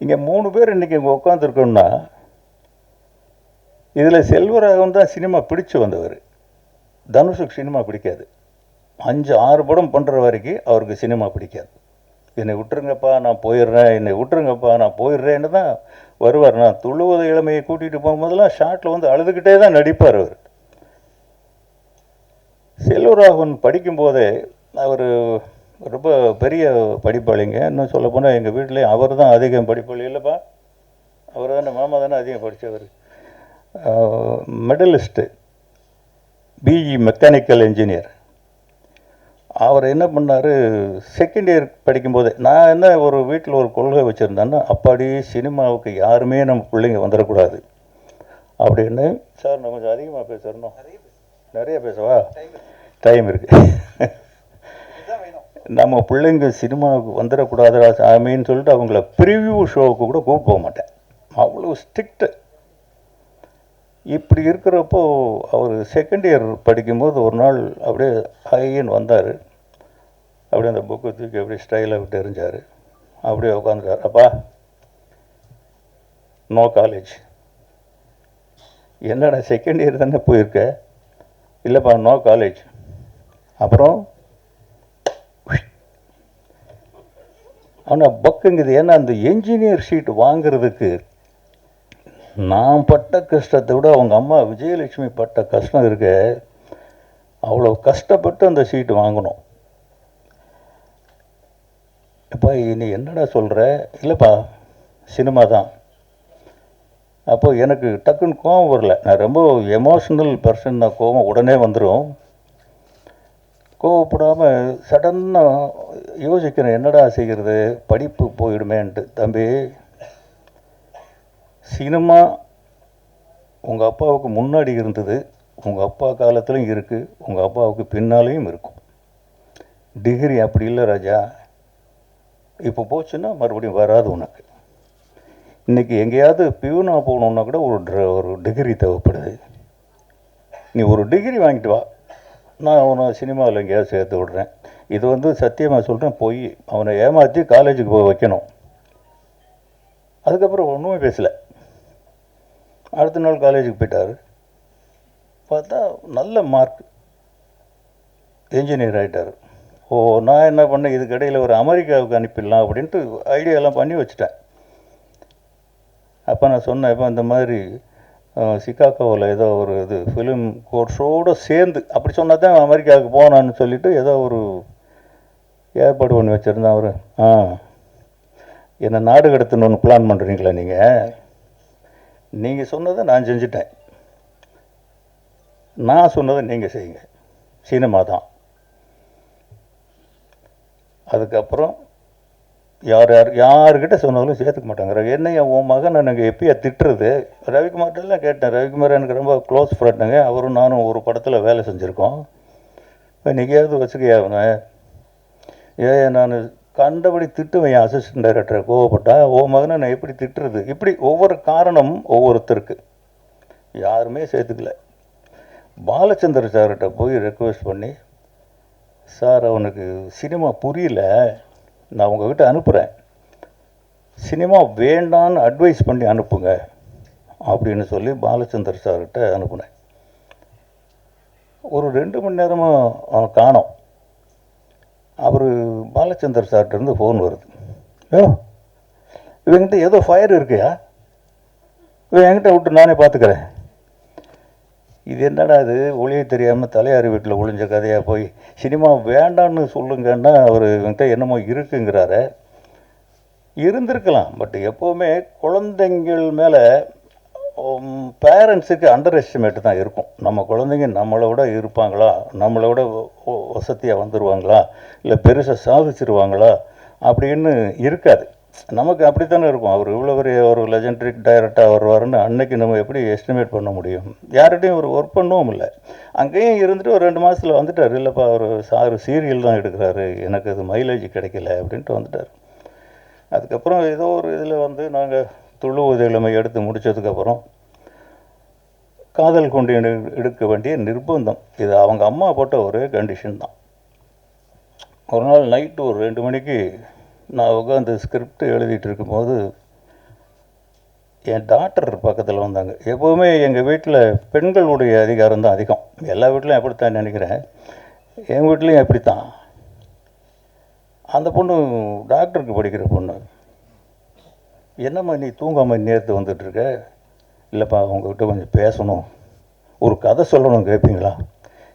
இங்கே 3 பேர் இன்றைக்கி இங்கே உட்காந்துருக்கோம்னா இதில் செல்வராகவன் தான் சினிமா பிடிச்சு வந்தவர். தனுஷுக்கு சினிமா பிடிக்காது. 5-6 படம் பண்ணுற வரைக்கும் அவருக்கு சினிமா பிடிக்காது. என்னை விட்டுருங்கப்பா நான் போயிடுறேன், என்னை விட்டுருங்கப்பா நான் போயிடுறேன்னு தான் வருவார். நான் துள்ளுவத இளமையை கூட்டிகிட்டு போகும்போதெல்லாம் ஷார்ட்டில் வந்து அழுதுகிட்டே தான் நடிப்பார் அவர். செல்வராகவன் படிக்கும்போதே அவர் ரொம்ப பெரிய படிப்பாளிங்க. இன்னும் சொல்ல போனால் எங்கள் வீட்டிலே அவர் தான் அதிகம் படிப்பாளி. இல்லைப்பா, அவர் தானே, மாமா தானே அதிகம் படித்தவர். Medalist, BE mechanical engineer. அவர் என்ன பண்ணார், செகண்ட் இயர் படிக்கும்போதே, நான் என்ன ஒரு வீட்டில் ஒரு கொள்கை வச்சுருந்தேன்னா, அப்பாடி சினிமாவுக்கு யாருமே நம்ம பிள்ளைங்க வந்துடக்கூடாது அப்படின்னு. சார் நான் கொஞ்சம் அதிகமாக பேசுகிறோம். நிறைய பேசவா? டைம் இருக்குது. நம்ம பிள்ளைங்க சினிமாவுக்கு வந்துடக்கூடாது சாமின்னு சொல்லிட்டு அவங்கள ப்ரிவ்யூ ஷோவுக்கு கூட கூப்பிட்டு போக மாட்டேன். அவ்வளோ ஸ்ட்ரிக்ட்டு. இப்படி இருக்கிறப்போ அவர் செகண்ட் இயர் படிக்கும்போது ஒரு நாள் அப்படியே ஹைன்னு வந்தார். அப்படியே அந்த புக்கை தூக்கி அப்படியே ஸ்டைலாக விட்டு எறிஞ்சார். அப்படியே உட்காந்துட்டார். அப்பா நோ காலேஜ். என்னடா செகண்ட் இயர் தானே போயிருக்க? இல்லைப்பா நோ காலேஜ். அப்புறம் ஆனால் பக்குங்குது. ஏன்னா அந்த என்ஜினியர் ஷீட் வாங்கிறதுக்கு நான் பட்ட கஷ்டத்தை விட அவங்க அம்மா விஜயலட்சுமி பட்ட கஷ்டம் இருக்க. அவ்வளோ கஷ்டப்பட்டு அந்த ஷீட் வாங்கணும். அப்பா நீ என்னடா சொல்கிற? இல்லைப்பா சினிமா தான். அப்போ எனக்கு டக்குன்னு கோவம் வரல. நான் ரொம்ப எமோஷ்னல் பர்சன். நான் கோவம் உடனே வந்துடும். கோவப்படாமல் சடன்னாக யோசிக்கிறேன், என்னடா செய்கிறது, படிப்பு போயிடுமேன்ட்டு. தம்பி, சினிமா உங்கள் அப்பாவுக்கு முன்னாடி இருந்தது, உங்கள் அப்பா காலத்துலையும் இருக்குது, உங்கள் அப்பாவுக்கு பின்னாலேயும் இருக்கும். டிகிரி அப்படி இல்லை ராஜா. இப்போ போச்சுன்னா மறுபடியும் வராது உனக்கு. இன்றைக்கி எங்கேயாவது பியூனாக போகணுன்னா கூட ஒரு டிகிரி தேவைப்படுது. நீ ஒரு டிகிரி வாங்கிட்டு வா, நான் அவனை சினிமாவில் எங்கேயாவது சேர்த்து விட்றேன். இது வந்து சத்தியமாக சொல்கிறேன், போய் அவனை ஏமாற்றி காலேஜுக்கு போய் வைக்கணும். அதுக்கப்புறம் ஒன்றுமே பேசலை. அடுத்த நாள் காலேஜுக்கு போயிட்டார். பார்த்தா நல்ல மார்க், என்ஜினியர் ஆகிட்டார். ஓ, நான் என்ன பண்ணேன், இதுக்கிடையில் ஒரு அமெரிக்காவுக்கு அனுப்பிடலாம் அப்படின்ட்டு ஐடியாலாம் பண்ணி வச்சுட்டேன். அப்போ நான் சொன்னேன், இப்போ இந்த மாதிரி சிகாகோவில் ஏதோ ஒரு இது ஃபிலிம் கோர்ஸோடு சேர்ந்து அப்படி சொன்னால் தான் அமெரிக்காவுக்கு போனான்னு சொல்லிவிட்டு ஏதோ ஒரு ஏற்பாடு பண்ணி வச்சுருந்தேன். அவர் என்னை நாடு கடத்தணுன்னு பிளான் பண்ணுறீங்களா நீங்கள்? நீங்கள் சொன்னதை நான் செஞ்சுட்டேன், நான் சொன்னதை நீங்கள் செய்யுங்க, சினிமா தான். அதுக்கப்புறம் யாருக்கிட்ட சொன்னாலும் சேர்த்துக்க மாட்டாங்க. என்னையா உன் மகன் எனக்கு எப்பயா திட்டுறது? ரவிக்குமார்ட்டெல்லாம் கேட்டேன். ரவிக்குமார் எனக்கு ரொம்ப க்ளோஸ் ஃப்ரெண்டுங்க. அவரும் நானும் ஒரு படத்தில் வேலை செஞ்சுருக்கோம். இன்றைக்கியாவது வச்சுக்கையா அவனை? நான் கண்டபடி திட்டுவேன் என் அசிஸ்டன்ட் டைரக்டரை. கோவப்பட்டா உன் மகனை நான் எப்படி திட்டுறது? இப்படி ஒவ்வொரு காரணம் ஒவ்வொருத்தருக்கு. யாருமே சேர்த்துக்கல. பாலச்சந்தர் சார்கிட்ட போய் ரெக்வெஸ்ட் பண்ணி, சார் அவனுக்கு சினிமா புரியல, நான் உங்ககிட்ட அனுப்புகிறேன், சினிமா வேண்டான்னு அட்வைஸ் பண்ணி அனுப்புங்க அப்படின்னு சொல்லி பாலச்சந்தர் சார்கிட்ட அனுப்புனேன். ஒரு 2 மணி நேரமாக அவன் காணோம். அவர் பாலச்சந்தர் சார்கிட்டேருந்து ஃபோன் வருது. இவங்கிட்ட ஏதோ ஃபயர் இருக்கையா, இவன் என்கிட்ட விட்டு நானே பார்த்துக்கிறேன். இது என்னடா இது, ஒளியை தெரியாமல் தலையாரி வீட்டில் ஒளிஞ்ச கதையாக போய் சினிமா வேண்டான்னு சொல்லுங்கன்னா அவர் இவன்கிட்ட என்னமோ இருக்குங்கிறாரு. இருந்திருக்கலாம். பட் எப்போவுமே குழந்தைங்கள் மேலே பேரண்ட்ஸுக்கு அண்டர் எஸ்டிமேட்டு தான் இருக்கும். நம்ம குழந்தைங்க நம்மளை விட இருப்பாங்களா, நம்மளை விட வசதியாக வந்துடுவாங்களா, இல்லை பெருசாக சாதிச்சிருவாங்களா அப்படின்னு இருக்காது. நமக்கு அப்படித்தானே இருக்கும். அவர் இவ்வளோ பெரிய ஒரு லெஜெண்டரி டைரக்டராக வருவாருன்னு அன்னைக்கு நம்ம எப்படி எஸ்டிமேட் பண்ண முடியும்? யார்கிட்டையும் ஒரு ஒர்க் பண்ணவும் இல்லை. அங்கேயும் இருந்துட்டு ஒரு 2 மாதத்தில் வந்துட்டார். இல்லைப்பா அவர் சீரியல் தான் எடுக்கிறாரு, எனக்கு அது மைலேஜ் கிடைக்கல அப்படின்ட்டு வந்துட்டார். அதுக்கப்புறம் ஏதோ ஒரு இதில் வந்து நாங்கள் துள்ளுவது இளமை எடுத்து முடித்ததுக்கப்புறம் காதல் கொண்டு எடுக்க வேண்டிய நிர்பந்தம். இது அவங்க அம்மா போட்ட ஒரே கண்டிஷன் தான். ஒரு நாள் நைட்டு ஒரு 2 மணிக்கு நான் உட்காந்து ஸ்கிரிப்ட் எழுதிட்டு இருக்கும்போது என் டாக்டர் பக்கத்தில் வந்தாங்க. எப்போவுமே எங்கள் வீட்டில் பெண்களுடைய அதிகாரம் தான் அதிகம். எல்லா வீட்லையும் அப்படித்தான் நினைக்கிறேன். என் வீட்லேயும் அப்படித்தான். அந்த பொண்ணு டாக்டருக்கு படிக்கிற பொண்ணு. என்னம்மா நீ தூங்காமல் நேரத்து வந்துட்டுருக்க? இல்லைப்பா உங்ககிட்ட கொஞ்சம் பேசணும், ஒரு கதை சொல்லணும், கேட்பீங்களா?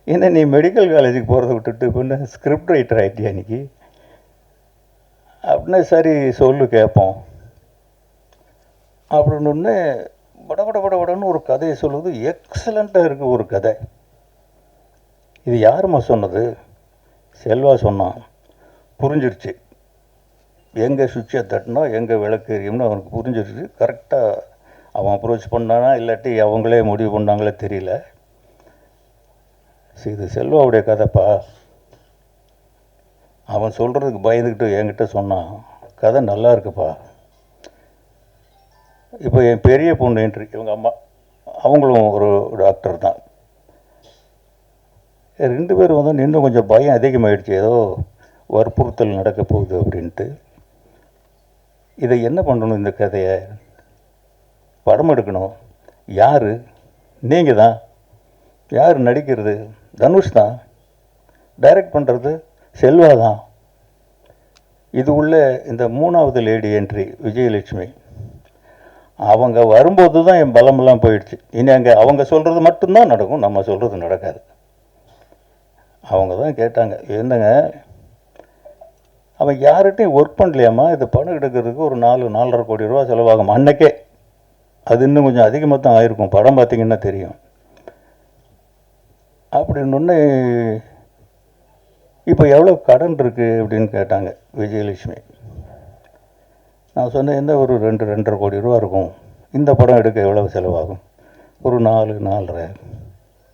என்ன நீ மெடிக்கல் காலேஜுக்கு போகிறத விட்டுட்டு பொண்ணு ஸ்கிரிப்ட் ரைட்டர் ஆகிட்டியா இன்னைக்கு அப்படின்னா, சரி சொல்லு கேட்போம் அப்படின்னு படன்னு ஒரு கதையை சொல்லுவது. எக்ஸலண்ட்டாக இருக்குது ஒரு கதை. இது யாரும்மா சொன்னது? செல்வா சொன்னான். புரிஞ்சிருச்சு. எங்கே சுவிட்சை தட்டினா எங்கே விளக்கு எரியும்னு அவனுக்கு புரிஞ்சிருச்சு. கரெக்டாக அவன் அப்ரோச் பண்ணானா இல்லாட்டி அவங்களே முடிவு பண்ணாங்களே தெரியல. இது செல்வாவுடைய கதைப்பா. அவன் சொல்கிறதுக்கு பயந்துக்கிட்டு என்கிட்ட சொன்னான், கதை நல்லா இருக்குப்பா. இப்போ என் பெரிய பொண்ணு என்ட்ரி, இவங்க அம்மா, அவங்களும் ஒரு டாக்டர் தான். 2 பேரும் வந்து இன்னும் கொஞ்சம் பயம் அதிகமாகிடுச்சு, ஏதோ வற்புறுத்தல் நடக்க போகுது அப்படின்ட்டு. இதை என்ன பண்ணணும்? இந்த கதையை படம் எடுக்கணும். யார்? நீங்கள் தான். யார் நடிக்கிறது? தனுஷ் தான். டைரக்ட் பண்ணுறது செல்வா தான். இது உள்ள இந்த 3வது லேடி என்ட்ரி விஜயலட்சுமி. அவங்க வரும்போது தான் என் பலமெல்லாம் போயிடுச்சு. இனி அங்கே அவங்க சொல்கிறது மட்டும்தான் நடக்கும், நம்ம சொல்கிறது நடக்காது. அவங்க தான் கேட்டாங்க, என்னங்க அவன் யார்கிட்டையும் ஒர்க் பண்ணலையாம்மா, இது பணம் எடுக்கிறதுக்கு ஒரு 4-4.5 கோடி ரூபா செலவாகும் அன்னைக்கே. அது இன்னும் கொஞ்சம் அதிகமாக தான் ஆயிருக்கும், படம் பார்த்திங்கன்னா தெரியும் அப்படின்னு. இப்போ எவ்வளோ கடன் இருக்குது அப்படின்னு கேட்டாங்க விஜயலட்சுமி. நான் சொன்னேன், என்ன ஒரு 2-2.5 கோடி ரூபா இருக்கும். இந்த படம் எடுக்க எவ்வளோ செலவாகும்? ஒரு 4-4.5.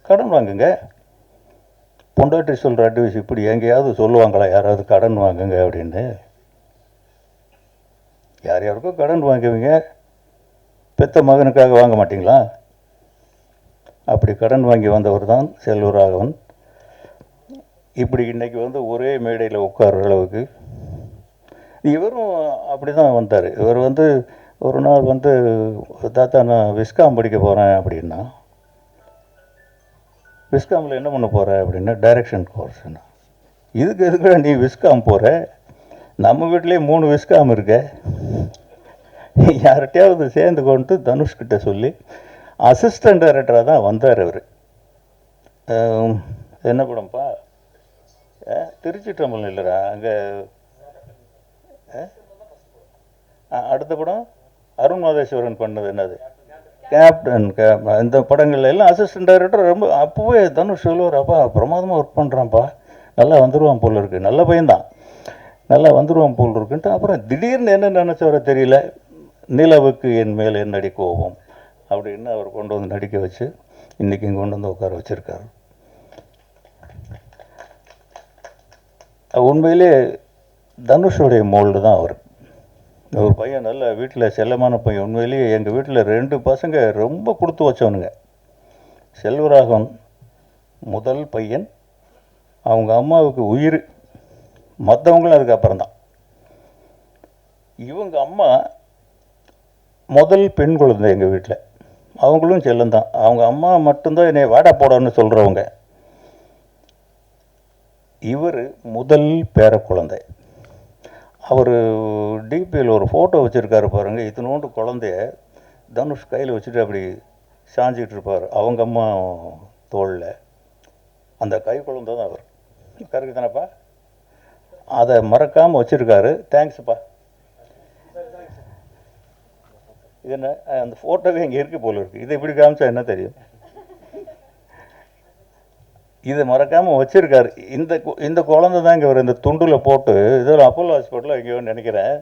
கடன் வாங்குங்க. பொண்டாட்டி சொல்கிற அட்வைஸ் இப்படி எங்கேயாவது சொல்லுவாங்களா யாராவது? கடன் வாங்குங்க அப்படின்னு. யார் யாருக்கும் கடன் வாங்குவீங்க, பெத்த மகனுக்காக வாங்க மாட்டிங்களா? அப்படி கடன் வாங்கி வந்தவர் தான் செல்வராகவன். இப்படி இன்றைக்கி வந்து ஒரே மேடையில் உட்கார்ற அளவுக்கு இவரும் அப்படி தான் வந்தார். இவர் வந்து ஒரு நாள் வந்து, தாத்தா நான் விஸ்காம் படிக்க போகிறேன் அப்படின்னா. விஸ்காமில் என்ன பண்ண போகிற அப்படின்னா, டைரக்ஷன் கோர்ஸ்னா. இதுக்கு எதுக்குடா நீ விஸ்காம் போகிற? நம்ம வீட்டிலே 3 விஸ்காம் இருக்க. யார்கிட்டையாவது சேர்ந்து கொண்டு தனுஷ்கிட்ட சொல்லி அசிஸ்டன்ட் டைரக்டராக தான் வந்தார் அவர். என்ன படம்ப்பா? திருச்சி டம்பல் இல்லைடா, அங்கே அடுத்த படம் அருண் மாதேஸ்வரன் பண்ணது என்னது, கேப்டன். இந்த படங்கள்ல எல்லாம் அசிஸ்டன்ட் டைரக்டர். ரொம்ப அப்போவே தனுஷ் சொல்லுவார், அப்பா பிரமாதமாக ஒர்க் பண்ணுறான்ப்பா, நல்லா வந்துடுவான் போல் இருக்குது, நல்ல பையன்தான், நல்லா வந்துடுவான் போல் இருக்குன்ட்டு. அப்புறம் திடீர்னு என்ன நினச்சவரை தெரியல, நிலவுக்கு என் மேல் என்னடி கோபம் அப்படின்னு அவர் கொண்டு வந்து நடிக்க வச்சு இன்றைக்கி இங்கே கொண்டு வந்து உட்கார வச்சுருக்காரு. உண்மையிலே தனுஷுடைய மோல்டு தான் அவர். ஒரு பையன் நல்ல வீட்டில் செல்லமான பையன். உண்மையிலேயே எங்கள் வீட்டில் 2 பசங்க ரொம்ப கொடுத்து வச்சவனுங்க. செல்வராகவன் முதல் பையன், அவங்க அம்மாவுக்கு உயிர், மற்றவங்களும் அதுக்கப்புறம் தான். இவங்க அம்மா முதல் பெண் குழந்தை எங்கள் வீட்டில், அவங்களும் செல்லந்தான். அவங்க அம்மா மட்டும்தான் என்னை வாடா போடான்னு சொல்கிறவங்க. இவர் முதல் பேர குழந்தை. அவர் டிபியில் ஒரு ஃபோட்டோ வச்சுருக்காரு பாருங்கள், இத்தினோண்டு குழந்தைய தனுஷ் கையில் வச்சுட்டு அப்படி சாஞ்சிக்கிட்டு இருப்பார் அவங்க அம்மா தோளில். அந்த கை குழந்தை தான் அவர். கரெக்டு தானேப்பா? அதை மறக்காமல் வச்சுருக்காரு. தேங்க்ஸ்ப்பா. இது என்ன, அந்த ஃபோட்டோவே இங்கே இருக்குது போல இருக்குது. இதை இப்படி காமிச்சா என்ன தெரியும்? இதை மறக்காமல் வச்சுருக்காரு. இந்த குழந்தை தான் இங்கே ஒரு இந்த துண்டில் போட்டு, இதோ அப்போலோ ஹாஸ்பிட்டலில் எங்கேயோ நினைக்கிறேன்.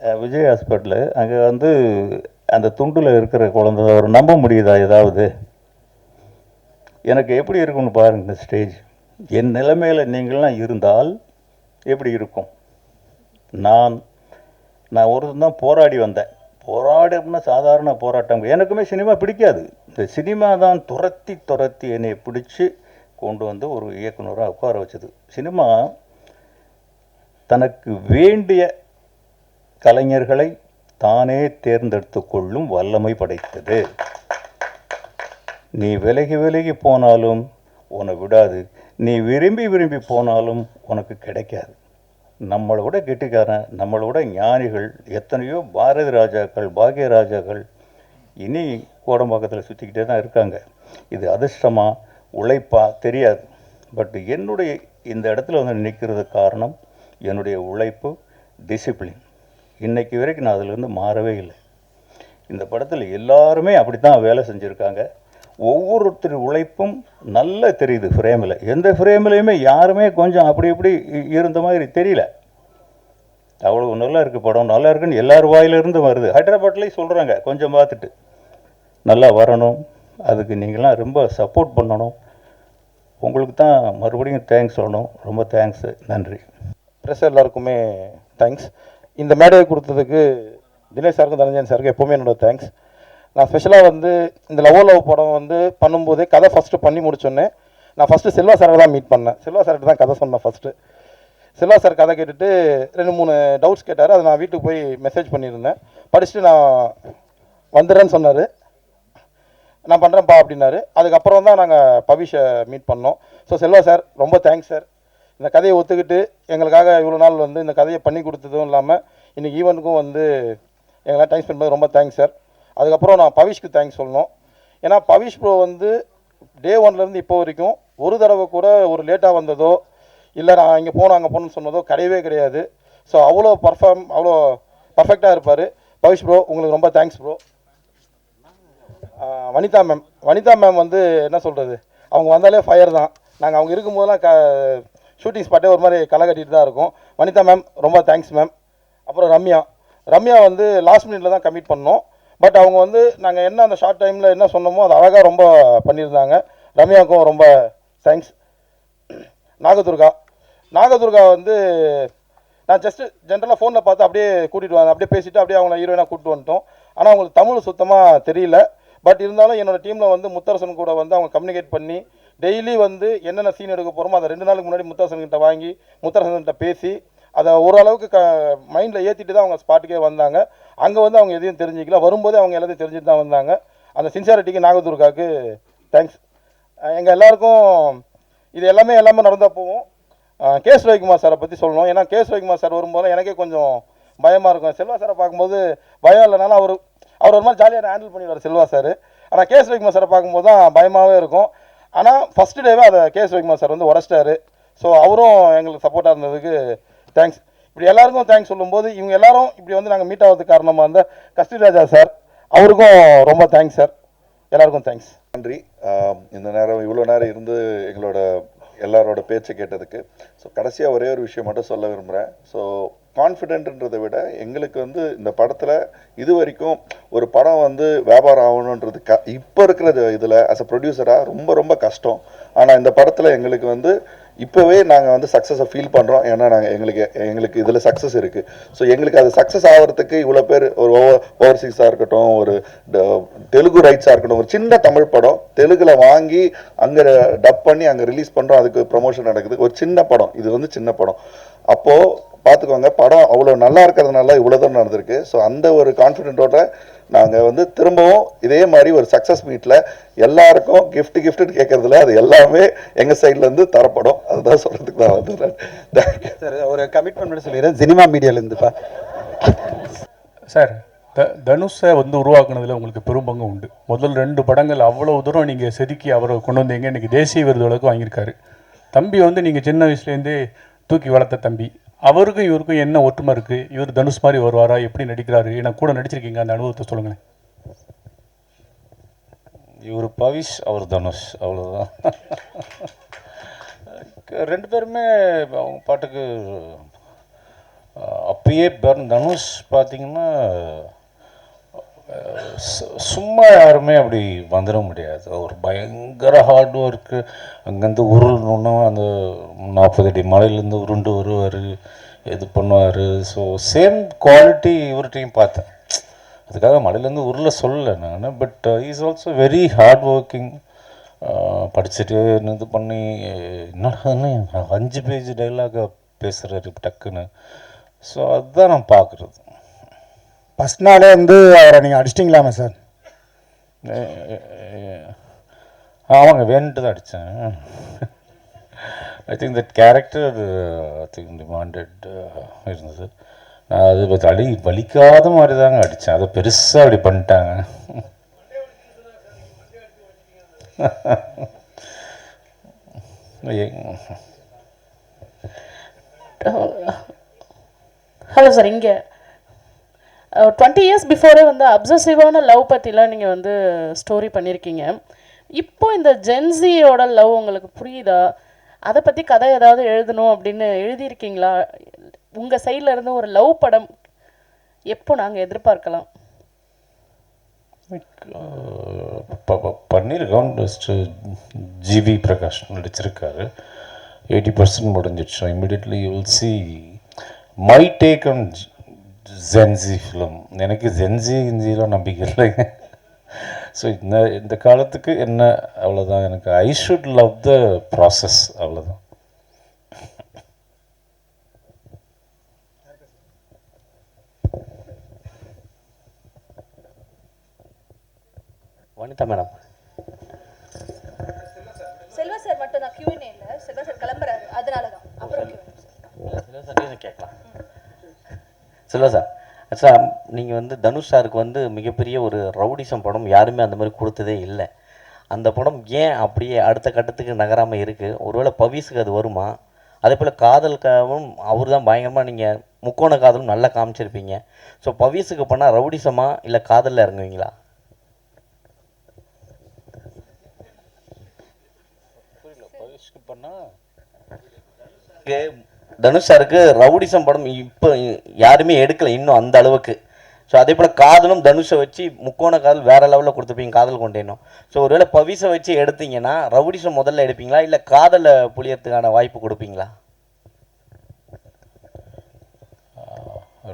விஜய் ஹாஸ்பிட்டலு அங்கே வந்து அந்த துண்டில் இருக்கிற குழந்தை அவர் நம்ப முடியுதா ஏதாவது? எனக்கு எப்படி இருக்கும்னு பாருங்கள் இந்த ஸ்டேஜ். என் நிலைமையில் நீங்களாம் இருந்தால் எப்படி இருக்கும்? நான் ஒரு தான் போராடி வந்தேன். போராட்டம்னா சாதாரண போராட்டம். எனக்குமே சினிமா பிடிக்காது. இந்த சினிமா தான் துரத்தி என்னை பிடிச்சி கொண்டு வந்து ஒரு இயக்குனராக உட்கார வச்சது. சினிமா தனக்கு வேண்டிய கலைஞர்களை தானே தேர்ந்தெடுத்து கொள்ளும் வல்லமை படைத்தது. நீ விலகி போனாலும் உன்னை விடாது, நீ விரும்பி போனாலும் உனக்கு கிடைக்காது. நம்மளோட கெட்டிக்காரன், நம்மளோட ஞானிகள் எத்தனையோ பாரதி ராஜாக்கள், பாக்ய ராஜாக்கள் இனி கோடம்பாக்கத்தில் சுற்றிக்கிட்டே தான் இருக்காங்க. இது அதிர்ஷ்டமா உழைப்பா தெரியாது. பட் என்னுடைய இந்த இடத்துல வந்து நிற்கிறது காரணம் என்னுடைய உழைப்பு, டிசிப்ளின். இன்றைக்கு வரைக்கும் நான் அதிலேருந்து மாறவே இல்லை. இந்த படத்தில் எல்லாருமே அப்படி தான் வேலை செஞ்சுருக்காங்க. ஒவ்வொருத்தர் உழைப்பும் நல்லா தெரியுது ஃப்ரேமில். எந்த ஃப்ரேம்லேயுமே யாருமே கொஞ்சம் அப்படி இப்படி இருந்த மாதிரி தெரியல. அவ்வளோ நல்லா இருக்குது படம், நல்லா இருக்குன்னு எல்லார் வாயிலிருந்து வருது. ஹைதராபாத்லேயும் சொல்கிறாங்க, கொஞ்சம் பார்த்துட்டு நல்லா வரணும், அதுக்கு நீங்களாம் ரொம்ப சப்போர்ட் பண்ணணும். உங்களுக்கு தான் மறுபடியும் தேங்க்ஸ் சொல்லணும். ரொம்ப தேங்க்ஸு, நன்றி. ப்ரெஸ் எல்லாருக்குமே தேங்க்ஸ். இந்த மேடையை கொடுத்ததுக்கு தினேஷ் சாருக்கும் தனஞ்சயன் சாருக்கும் எப்போவுமே என்னோடய தேங்க்ஸ். நான் ஸ்பெஷலாக வந்து இந்த லவ் படம் வந்து பண்ணும்போதே கதை ஃபஸ்ட்டு பண்ணி முடிச்சோன்னே நான் ஃபஸ்ட்டு செல்வா சாரை தான் மீட் பண்ணேன். செல்வா சார்கிட்ட தான் கதை சொன்னேன் ஃபஸ்ட்டு. செல்வா சார் கதை கேட்டுட்டு 2-3 டவுட்ஸ் கேட்டார். அதை நான் வீட்டுக்கு போய் மெசேஜ் பண்ணியிருந்தேன். படிச்சுட்டு நான் வந்துடுறேன்னு சொன்னார். நான் பண்ணுறேன்ப்பா அப்படின்னாரு. அதுக்கப்புறம் தான் நாங்கள் பவிஷை மீட் பண்ணோம். ஸோ செல்வா சார் ரொம்ப தேங்க்ஸ் சார். இந்த கதையை ஒத்துக்கிட்டு எங்களுக்காக இவ்வளோ நாள் வந்து இந்த கதையை பண்ணி கொடுத்ததும் இல்லாமல் இன்றைக்கி ஈவெண்ட்டுக்கும் வந்து எங்களால் டைம் ஸ்பெண்ட் பண்ணி ரொம்ப தேங்க்ஸ் சார். அதுக்கப்புறம் நான் பவிஷ்க்கு தேங்க்ஸ் சொல்லணும். ஏன்னா பவிஷ் ப்ரோ வந்து டே 1லேருந்து இப்போ வரைக்கும் ஒரு தடவை கூட ஒரு லேட்டாக வந்ததோ இல்லை நான் இங்கே போனோம் அங்கே போகணுன்னு சொன்னதோ கிடையவே. ஸோ அவ்வளோ பர்ஃபெக்டாக இருப்பார் பவிஷ் ப்ரோ. உங்களுக்கு ரொம்ப தேங்க்ஸ் ப்ரோ. வனிதா மேம் வந்து என்ன சொல்கிறது, அவங்க வந்தாலே ஃபயர் தான். நாங்கள் அவங்க இருக்கும்போதெல்லாம் ஷூட்டிங் ஸ்பாட்டே ஒரு மாதிரி களை கட்டிட்டு தான் இருக்கும். வனிதா மேம் ரொம்ப தேங்க்ஸ் மேம். அப்புறம் ரம்யா வந்து லாஸ்ட் மினிட்ல தான் கமிட் பண்ணோம். பட் அவங்க வந்து நாங்கள் என்ன அந்த ஷார்ட் டைமில் என்ன சொன்னோமோ அது அழகாக ரொம்ப பண்ணியிருந்தாங்க. ரம்யாவுக்கும் ரொம்ப தேங்க்ஸ். நாகதுர்கா வந்து நான் ஜஸ்ட்டு ஜென்ரலாக ஃபோனில் பார்த்து அப்படியே கூட்டிகிட்டு வந்தேன். அப்படியே பேசிவிட்டு அப்படியே அவங்கள ஹீரோயினாக கூப்பிட்டு வந்துட்டோம். ஆனால் அவங்களுக்கு தமிழ் சுத்தமாக தெரியல. பட் இருந்தாலும் என்னோடய டீமில் வந்து முத்தரசன் கூட வந்து அவங்க கம்யூனிகேட் பண்ணி டெய்லி வந்து என்னென்ன சீன் எடுக்க போகிறோமோ அதை 2 நாளுக்கு முன்னாடி முத்தரசன்கிட்ட வாங்கி முத்தரசன்கிட்ட பேசி அதை ஓரளவுக்கு மைண்டில் ஏற்றிட்டு தான் அவங்க ஸ்பாட்டுக்கே வந்தாங்க. அங்கே வந்து அவங்க எதையும் தெரிஞ்சிக்கல. வரும்போதே அவங்க எல்லாத்தையும் தெரிஞ்சுட்டு தான் வந்தாங்க. அந்த சின்சியாரிட்டிக்கு நாகதுர்காவுக்கு தேங்க்ஸ். எங்கள் எல்லாருக்கும் இது எல்லாமே நடந்தால் போகும். கேஎஸ் ரவிக்குமார் சாரை பற்றி சொல்லணும். ஏன்னா கேஎஸ் ரவிக்குமார் சார் வரும்போது எனக்கே கொஞ்சம் பயமாக இருக்கும். செல்வா சாரை பார்க்கும்போது பயம் இல்லைனாலும் அவர் ஒரு மாதிரி ஜாலியாக ஹேண்டில் பண்ணிடுவார் செல்வா சார். ஆனால் கேஎஸ் ரவிக்குமார் சாரை பார்க்கும்போது தான் பயமாகவே இருக்கும். ஆனால் ஃபஸ்ட்டு டேவே அதை கேஎஸ் ரவிக்குமார் சார் வந்து உடச்சிட்டாரு. ஸோ அவரும் எங்களுக்கு சப்போர்ட்டாக இருந்ததுக்கு தேங்க்ஸ். இப்படி எல்லாருக்கும் தேங்க்ஸ் சொல்லும்போது இவங்க எல்லாரும் இப்படி வந்து நாங்கள் மீட் ஆகிறதுக்கு காரணமாக இருந்த கஸ்தூரிராஜா சார், அவருக்கும் ரொம்ப தேங்க்ஸ் சார். எல்லாருக்கும் தேங்க்ஸ், நன்றி. இந்த நேரம் இவ்வளோ நேரம் இருந்து எங்களோட எல்லாரோட பேச்சை கேட்டதுக்கு. ஸோ கடைசியாக ஒரே ஒரு விஷயம் மட்டும் சொல்ல விரும்புகிறேன். ஸோ கான்ஃபிடென்ட்ன்றதை விட எங்களுக்கு வந்து இந்த படத்தில் இது வரைக்கும் ஒரு படம் வந்து வியாபாரம் ஆகணுன்றது இப்போ இருக்கிற இதில் அஸ் அ ப்ரொடியூசராக ரொம்ப கஷ்டம். ஆனால் இந்த படத்தில் எங்களுக்கு வந்து இப்போவே நாங்கள் வந்து சக்ஸஸை ஃபீல் பண்ணுறோம். ஏன்னா எங்களுக்கு இதில் சக்ஸஸ் இருக்குது. ஸோ எங்களுக்கு அது சக்ஸஸ் ஆகிறதுக்கு இவ்வளோ பேர் ஒரு ஓவர்சீஸாக இருக்கட்டும், ஒரு தெலுங்கு ரைட்ஸாக இருக்கட்டும், ஒரு சின்ன தமிழ் படம் தெலுங்கில் வாங்கி அங்கே டப் பண்ணி அங்கே ரிலீஸ் பண்ணுறோம். அதுக்கு ப்ரமோஷன் நடக்குது. ஒரு சின்ன படம், இது வந்து சின்ன படம். அப்போது பார்த்துக்கோங்க, படம் அவ்வளோ நல்லா இருக்கிறதுனால இவ்வளோ தூரம் நடந்திருக்கு. ஸோ அந்த ஒரு கான்ஃபிடென்ட்டோட நாங்கள் வந்து திரும்பவும் இதே மாதிரி ஒரு சக்ஸஸ் மீட்டில் எல்லாருக்கும் கிஃப்ட் கேட்கறதுல அது எல்லாமே எங்கள் சைட்லேருந்து தரப்படும். அதுதான் சொல்கிறதுக்கு தான் வந்து தேங்க்யூ சார். ஒரு கமிட்மெண்ட் சொல்லிடுறேன் சினிமா மீடியாவிலேருந்துப்பா சார். தனுஷை வந்து உருவாக்குனதில் உங்களுக்கு பெரும் பங்கு உண்டு. முதல் 2 படங்கள் அவ்வளோ தூரம் நீங்கள் செதுக்கி அவரை கொண்டு வந்தீங்க. இன்றைக்கி தேசிய விருது அளவுக்கு வாங்கியிருக்காரு. தம்பி வந்து நீங்கள் சின்ன வயசுலேருந்தே தூக்கி வளர்த்த தம்பி. அவருக்கும் இவருக்கும் என்ன ஒற்றுமை இருக்குது? இவர் தனுஷ் மாதிரி வருவாரா? எப்படி நடிக்கிறாரு? ஏன்னா கூட நடிச்சிருக்கீங்க, அந்த அனுபவத்தை சொல்லுங்களேன். இவர் பவிஷ், அவர் தனுஷ், அவ்வளோதான். 2 பேருமே அவங்க பாட்டுக்கு அப்பயே தனுஷ் பார்த்தீங்கன்னா சும்மா யாருமே அப்படி வந்துட முடியாது. ஒரு பயங்கர ஹார்ட் ஒர்க்கு. அங்கேருந்து உருளணுன்னா அந்த 40 அடி மலையிலேருந்து உருண்டு வருவார், இது பண்ணுவார். ஸோ சேம் குவாலிட்டி இவர்கிட்டையும் பார்த்தேன். அதுக்காக மலையிலேருந்து உருள சொல்லலை நான். But is also very hard working. படிச்சுட்டு இது பண்ணி என்னடான்னு 5 பேஜ் டைலாக பேசுகிறாரு டக்குன்னு. ஸோ அதுதான் நான் பார்க்குறது. ஃபஸ்ட் நாளே வந்து அவரை நீங்கள் அடிச்சிட்டிங்களாமா சார்? ஆமாங்க, வேணுட்டு தான் அடித்தேன். I think that character I think demanded இருந்தது. நான் அது வலிக்காத மாதிரி தாங்க அடித்தேன். அதை பெருசாக அப்படி பண்ணிட்டாங்க. ஹலோ சார், இங்கே 20 இயர்ஸ் பிஃபோரே வந்து அப்சசிவான லவ் பற்றிலாம் நீங்கள் வந்து ஸ்டோரி பண்ணியிருக்கீங்க. இப்போ இந்த ஜென்சியோட லவ் உங்களுக்கு புரியுதா? அதை பற்றி கதை ஏதாவது எழுதணும் அப்படின்னு எழுதியிருக்கீங்களா? உங்கள் சைடில் இருந்து ஒரு லவ் படம் எப்போ நாங்கள் எதிர்பார்க்கலாம்? பண்ணியிருக்கோம். ஜிவி பிரகாஷ் நடிச்சிருக்காரு. 80% முடிஞ்சிடுச்சு. Immediately you will see my take on Gen Z film. எனக்கு ஜென்சிலாம் நம்பிக்கை இல்லைங்க. ஸோ இந்த காலத்துக்கு என்ன, அவ்வளோதான். எனக்கு I should love the process, அவ்வளோதான். வனிதா மேடம். செல்வா சார் மட்டும் தான் Q&A இல்ல. செல்வா சார் கிளம்புறாரு, அதனால தான். அப்புறம் செல்வா சார் கேட்கலாம். செல்வா சார், சார் நீங்கள் வந்து தனுஷ் சாருக்கு வந்து மிகப்பெரிய ஒரு ரவுடிசம் படம் யாருமே அந்த மாதிரி கொடுத்ததே இல்லை. அந்த படம் ஏன் அப்படியே அடுத்த கட்டத்துக்கு நகராமல் இருக்குது? ஒருவேளை பவிஸுக்கு அது வருமா? அதே போல் காதலுக்காகவும் அவர் தான் பயங்கரமாக, நீங்கள் முக்கோண காதலும் நல்லா காமிச்சிருப்பீங்க. ஸோ பவிஸுக்கு பண்ணால் ரவுடிசமா இல்லை காதலில் இறங்குவீங்களா? தனுஷ் சாருக்கு ரவுடிசம் படம் இப்போ யாருமே எடுக்கலை இன்னும் அந்த அளவுக்கு. ஸோ அதே போல் காதலும் தனுஷை வச்சு முக்கோண காதல் வேறு லெவலில் கொடுத்துருப்பீங்க, காதல் கொண்டேனும். ஸோ ஒருவேளை பவிஸை வச்சு எடுத்தீங்கன்னா ரவுடிசம் முதல்ல எடுப்பீங்களா இல்லை காதலை புளியறதுக்கான வாய்ப்பு கொடுப்பீங்களா?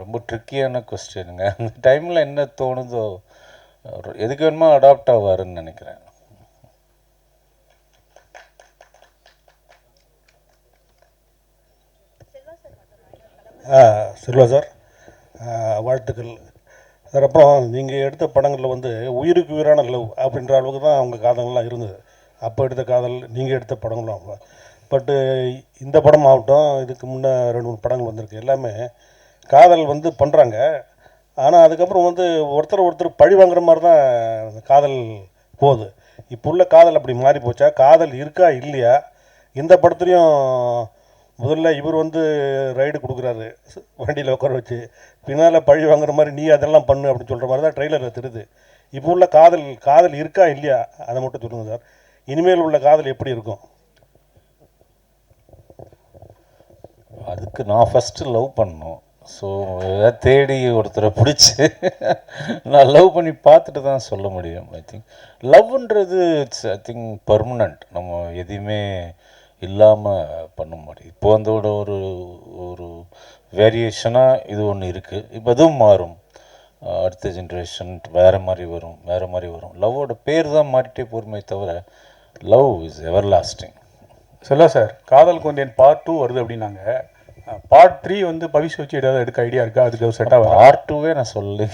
ரொம்ப ட்ரிக்கியான கொஸ்டினுங்க. அந்த டைமில் என்ன தோணுதோ எதுக்கு வேணுமோ அடாப்ட் ஆவாருன்னு நினைக்கிறேன். செல்வா சார், வாழ்த்துக்கள் சார். அப்புறம் நீங்கள் எடுத்த படங்களில் வந்து உயிருக்கு உயிரான லவ் அப்படின்ற அளவுக்கு தான் அவங்க காதல்லாம் இருந்தது. அப்போ எடுத்த காதல், நீங்கள் எடுத்த படங்களும். பட்டு இந்த படம் ஆகட்டும், இதுக்கு முன்னே 2-3 படங்கள் வந்திருக்கு. எல்லாமே காதல் வந்து பண்ணுறாங்க. ஆனால் அதுக்கப்புறம் வந்து ஒருத்தர் பழி வாங்குற மாதிரி தான் காதல் போகுது. இப்போ உள்ள காதல் அப்படி மாறி போச்சா? காதல் இருக்கா இல்லையா? இந்த படத்துலையும் முதல்ல இவர் வந்து ரைடு கொடுக்குறாரு வண்டியில் உட்கார வச்சு, பின்னால் பழி வாங்குற மாதிரி நீ அதெல்லாம் பண்ணு அப்படின்னு சொல்கிற மாதிரி தான் ட்ரெய்லரில் தெரியுது. இப்போ உள்ள காதல் இருக்கா இல்லையா அதை மட்டும் சொல்லுங்கள் சார். இனிமேல் உள்ள காதல் எப்படி இருக்கும்? அதுக்கு நான் ஃபஸ்ட்டு லவ் பண்ணணும். ஸோ ஏதாவது தேடி ஒருத்தரை பிடிச்சி நான் லவ் பண்ணி பார்த்துட்டு தான் சொல்ல முடியும். ஐ திங்க் லவ்ன்றது இட்ஸ் ஐ திங்க் பர்மனண்ட். நம்ம எதையுமே இல்லாமல் பண்ண முடியும். இப்போ வந்து ஒரு வேரியேஷனாக இது ஒன்று இருக்குது. இப்போ அதுவும் மாறும். அடுத்த ஜென்ரேஷன் வேறு மாதிரி வரும். லவ்வோட பேர் தான் மாறிட்டே போருமே தவிர லவ் இஸ் எவர் லாஸ்டிங். சொல்ல சார், காதல் கொண்டேன் பார்ட் 2 வருது அப்படின்னாங்க. பார்ட் 3 வந்து பவிஷ் வச்சு ஏதாவது எடுக்க ஐடியா இருக்கா? அதுக்கு செட் ஆகும். பார்ட் 2வே நான் சொல்லி